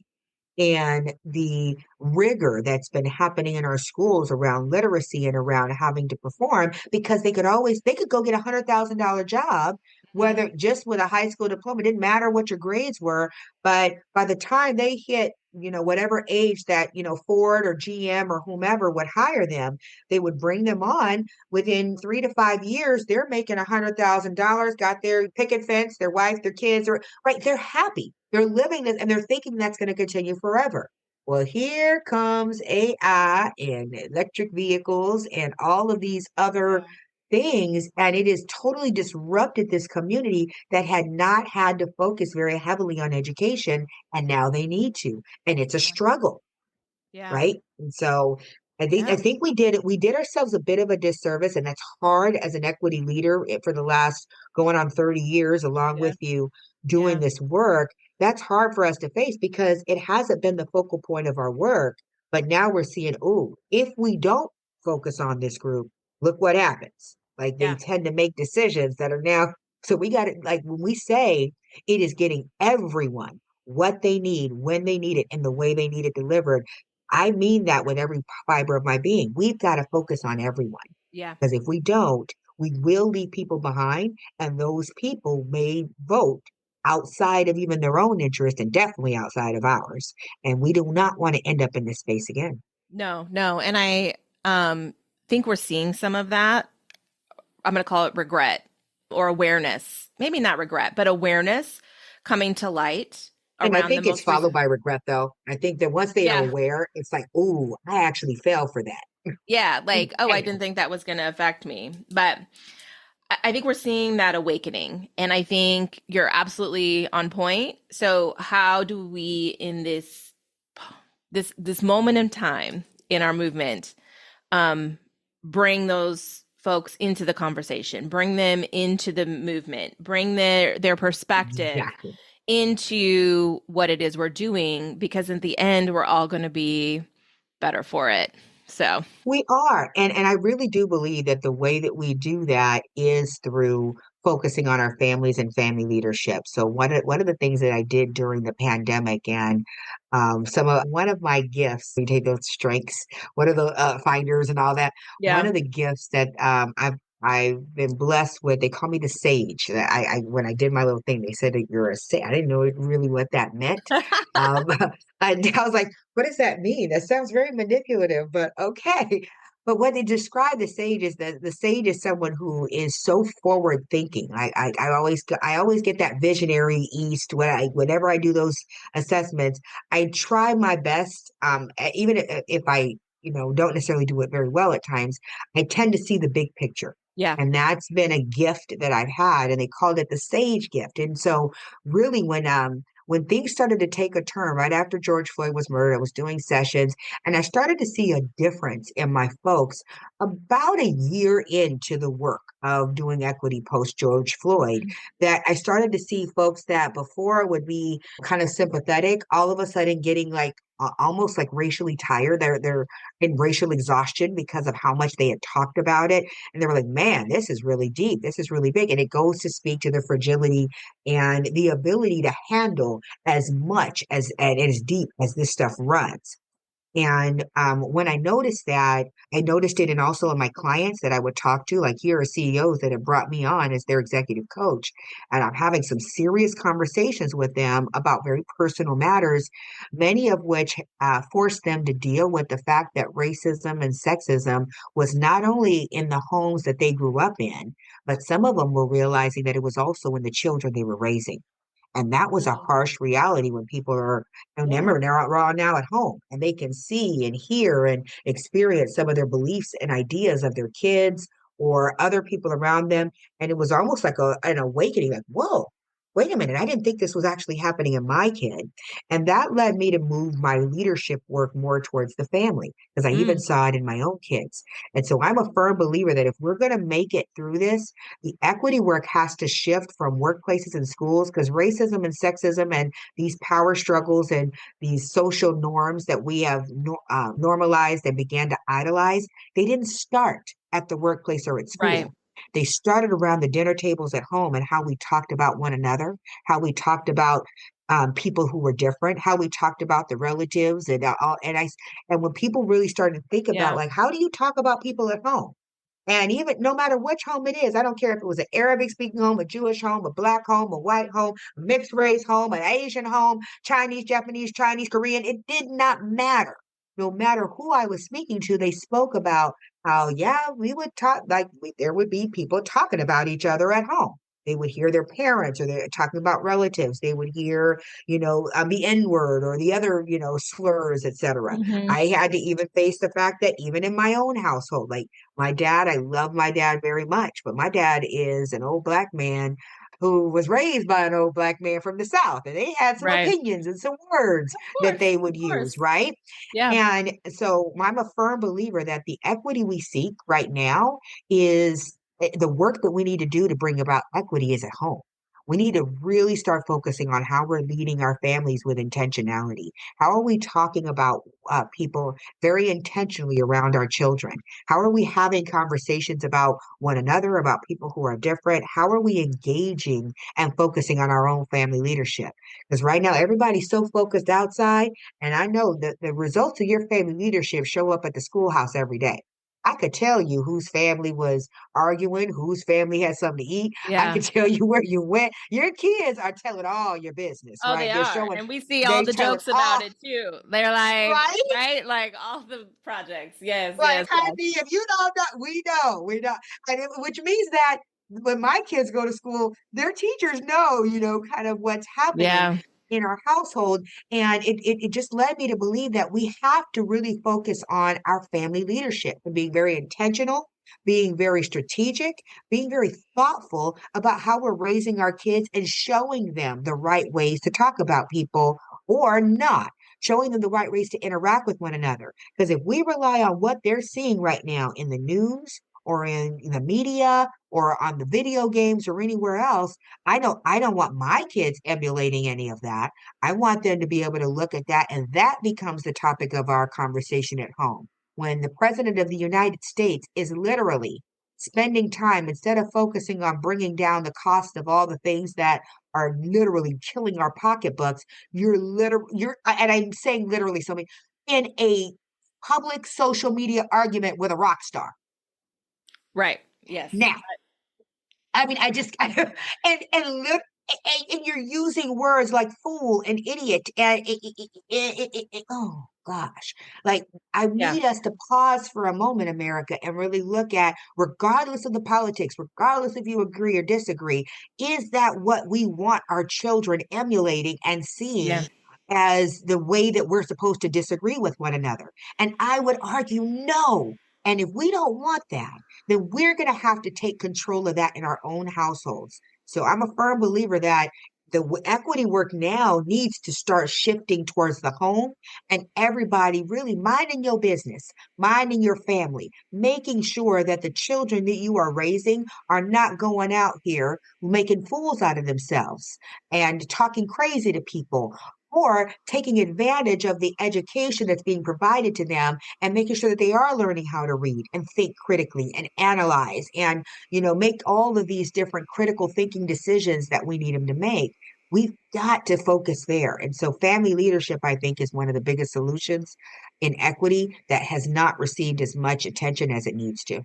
and the rigor that's been happening in our schools around literacy and around having to perform because they could go get $100,000 job, Mhm. whether just with a high school diploma, it didn't matter what your grades were. But by the time they hit, whatever age that, Ford or GM or whomever would hire them, they would bring them on within 3 to 5 years. They're making $100,000, got their picket fence, their wife, their kids, or right. They're happy. They're living this and they're thinking that's going to continue forever. Well, here comes AI and electric vehicles and all of these other Yeah. things. And it has totally disrupted this community that had not had to focus very heavily on education. And now they need to. And it's a Yeah. struggle, Yeah. right? And so I Yeah. think we did ourselves a bit of a disservice, and that's hard as an equity leader for the last going on 30 years, along Yeah. with you doing Yeah. this work. That's hard for us to face because it hasn't been the focal point of our work. But now we're seeing, oh, if we don't focus on this group, look what happens. Like they Yeah. tend to make decisions that are now. So we got it. Like when we say it is getting everyone what they need, when they need it, and the way they need it delivered, I mean that with every fiber of my being. We've got to focus on everyone Yeah. because if we don't, we will leave people behind, and those people may vote outside of even their own interest and definitely outside of ours. And we do not want to end up in this space again. No, no. And I think we're seeing some of that. I'm going to call it regret or awareness. Maybe not regret, but awareness coming to light And I around the think it's most followed recent. by regret, though. I think that once they are Yeah. aware, it's like, oh, I actually fell for that. Yeah. Like, oh, I Anyhow, didn't think that was going to affect me. But I think we're seeing that awakening. And I think you're absolutely on point. So how do we in this moment in time in our movement um bring those folks into the conversation, bring them into the movement, bring their perspective Exactly. into what it is we're doing, because at the end we're all going to be better for it. So, We are. And I really do believe that the way that we do that is through focusing on our families and family leadership. So one of the things that I did during the pandemic and some of one of my gifts, we take those strengths, what are the finders and all that. One yeah. of the gifts that I've been blessed with, they call me the sage. I when I did my little thing, they said that you're a sage. I didn't know really what that meant. Um, and I was like, what does that mean? That sounds very manipulative, but okay. But what they describe the sage is that the sage is someone who is so forward thinking. I always get that visionary east whenever I do those assessments. I try my best, even if I don't necessarily do it very well at times. I tend to see the big picture. Yeah. And that's been a gift that I've had, and they called it the sage gift. And so, really, when things started to take a turn right after George Floyd was murdered, I was doing sessions and I started to see a difference in my folks about a year into the work of doing equity post George Floyd. That I started to see folks that before would be kind of sympathetic, all of a sudden getting like almost like racially tired. They're in racial exhaustion because of how much they had talked about it. And they were like, man, this is really deep. This is really big. And it goes to speak to the fragility and the ability to handle as much as as deep as this stuff runs. And when I noticed that, I noticed it and also in my clients that I would talk to, like here are CEOs that have brought me on as their executive coach. And I'm having some serious conversations with them about very personal matters, many of which forced them to deal with the fact that racism and sexism was not only in the homes that they grew up in, but some of them were realizing that it was also in the children they were raising. And that was a harsh reality when people are, Yeah. remember, they're all now at home and they can see and hear and experience some of their beliefs and ideas of their kids or other people around them. And it was almost like an awakening, like, whoa, wait a minute, I didn't think this was actually happening in my kid. And that led me to move my leadership work more towards the family because I even Mm, saw it in my own kids. And so I'm a firm believer that if we're going to make it through this, the equity work has to shift from workplaces and schools because racism and sexism and these power struggles and these social norms that we have normalized and began to idolize, they didn't start at the workplace or at right. school. They started around the dinner tables at home and how we talked about one another, how we talked about people who were different, how we talked about the relatives and all. And when people really started to think about Yeah. like, how do you talk about people at home? And even no matter which home it is, I don't care if it was an Arabic speaking home, a Jewish home, a black home, a white home, a mixed race home, an Asian home, Chinese, Japanese, Chinese, Korean, it did not matter. No matter who I was speaking to, they spoke about how, yeah, we would talk there would be people talking about each other at home. They would hear their parents or they're talking about relatives. They would hear, the N word or the other, slurs, etc. Hmm. I had to even face the fact that even in my own household, like my dad, I love my dad very much, but my dad is an old black man who was raised by an old black man from the South, and they had some Right. opinions and some words Of that course. they Of would use, course. right? Yeah. And so I'm a firm believer that the equity we seek right now is the work that we need to do to bring about equity is at home. We need to really start focusing on how we're leading our families with intentionality. How are we talking about people very intentionally around our children? How are we having conversations about one another, about people who are different? How are we engaging and focusing on our own family leadership? Because right now, everybody's so focused outside. And I know that the results of your family leadership show up at the schoolhouse every day. I could tell you whose family was arguing, whose family had something to eat. I Yeah. could tell you where you went. Your kids are telling all your business, Oh, right? they They're are. showing, And we see all they the telling jokes about all, it too. They're like, right? right? Like all the projects. Yes, Like, yes, yes. honey, if you don't know, we know. Which means that when my kids go to school, their teachers know, kind of what's happening Yeah. in our household. And it just led me to believe that we have to really focus on our family leadership and being very intentional, being very strategic, being very thoughtful about how we're raising our kids and showing them the right ways to talk about people or not. showing them the right ways to interact with one another. Because if we rely on what they're seeing right now in the news or in the media or on the video games or anywhere else, I don't want my kids emulating any of that. I want them to be able to look at that, and that becomes the topic of our conversation at home. When the President of the United States is literally spending time, instead of focusing on bringing down the cost of all the things that are literally killing our pocketbooks, and I'm saying literally something, in a public social media argument with a rock star. Right. Yes. Now, I mean, and you're using words like fool and idiot and oh gosh, like I Yeah. need us to pause for a moment, America, and really look at, regardless of the politics, regardless if you agree or disagree, is that what we want our children emulating and Yeah. seeing as the way that we're supposed to disagree with one another? And I would argue no. And if we don't want that, then we're going to have to take control of that in our own households. So I'm a firm believer that the equity work now needs to start shifting towards the home, and everybody really minding your business, minding your family, making sure that the children that you are raising are not going out here making fools out of themselves and talking crazy to people, or taking advantage of the education that's being provided to them and making sure that they are learning how to read and think critically and analyze and, make all of these different critical thinking decisions that we need them to make. We've got to focus there. And so family leadership, I think, is one of the biggest solutions in equity that has not received as much attention as it needs to.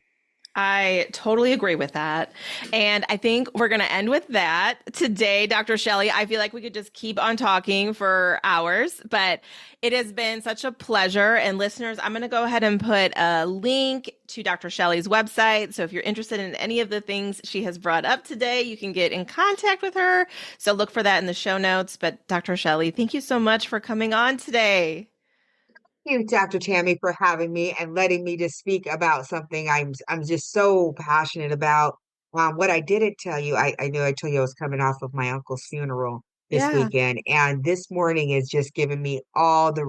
I totally agree with that. And I think we're going to end with that today, Dr. Shelly. I feel like we could just keep on talking for hours, but it has been such a pleasure. And listeners, I'm going to go ahead and put a link to Dr. Shelly's website. So if you're interested in any of the things she has brought up today, you can get in contact with her. So look for that in the show notes. But Dr. Shelly, thank you so much for coming on today. You, Dr. Tami, for having me and letting me just speak about something I'm just so passionate about. What I didn't tell you, I know I told you I was coming off of my uncle's funeral this Yeah. weekend, and this morning is just giving me all the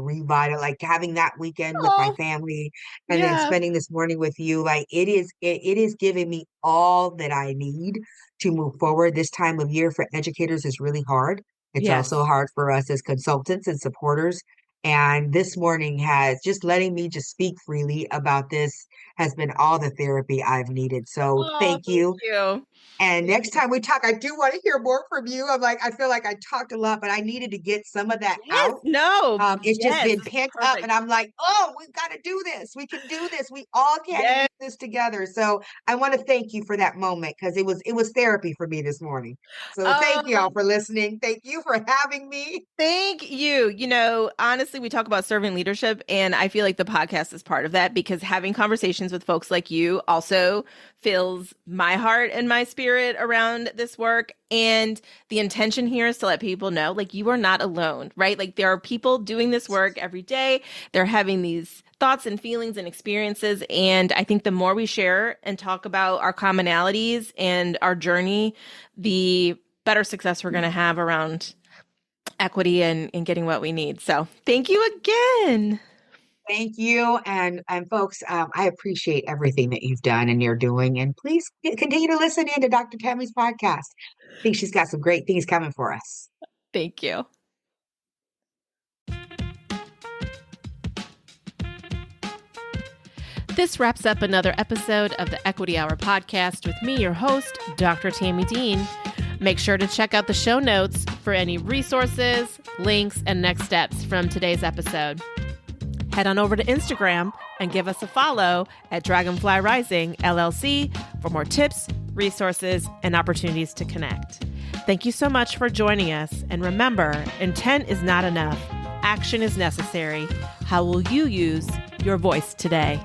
like having that weekend with my Oh, family and then yeah. spending this morning with you. Like it is giving me all that I need to move forward. This time of year for educators is really hard. It's Yes. also hard for us as consultants and supporters. And this morning has just letting me just speak freely about this has been all the therapy I've needed. So Oh, thank thank you. you. And next time we talk, I do want to hear more from you. I feel like I talked a lot, but I needed to get some of that Yes. out. No. It's just Yes. been This is pent up, perfect. and I'm like, oh, we've got to do this. We can do this. We all can do Yes. this together. So I want to thank you for that moment, because it was therapy for me this morning. So thank you all Oh, for listening. Thank you for having me. thank you. Honestly, we talk about servant leadership, and I feel like the podcast is part of that because having conversations with folks like you also fills my heart and my spirit around this work. And the intention here is to let people know, like, you are not alone, right? Like, there are people doing this work every day. They're having these thoughts and feelings and experiences. And I think the more we share and talk about our commonalities and our journey, the better success we're going to have around equity and getting what we need. So thank you again. Thank you. And folks, I appreciate everything that you've done and you're doing. And please continue to listen in to Dr. Tammy's podcast. I think she's got some great things coming for us. Thank you. This wraps up another episode of the Equity Hour podcast with me, your host, Dr. Tami Dean. Make sure to check out the show notes for any resources, links, and next steps from today's episode. Head on over to Instagram and give us a follow at Dragonfly Rising LLC for more tips, resources, and opportunities to connect. Thank you so much for joining us. And remember, intent is not enough. Action is necessary. How will you use your voice today?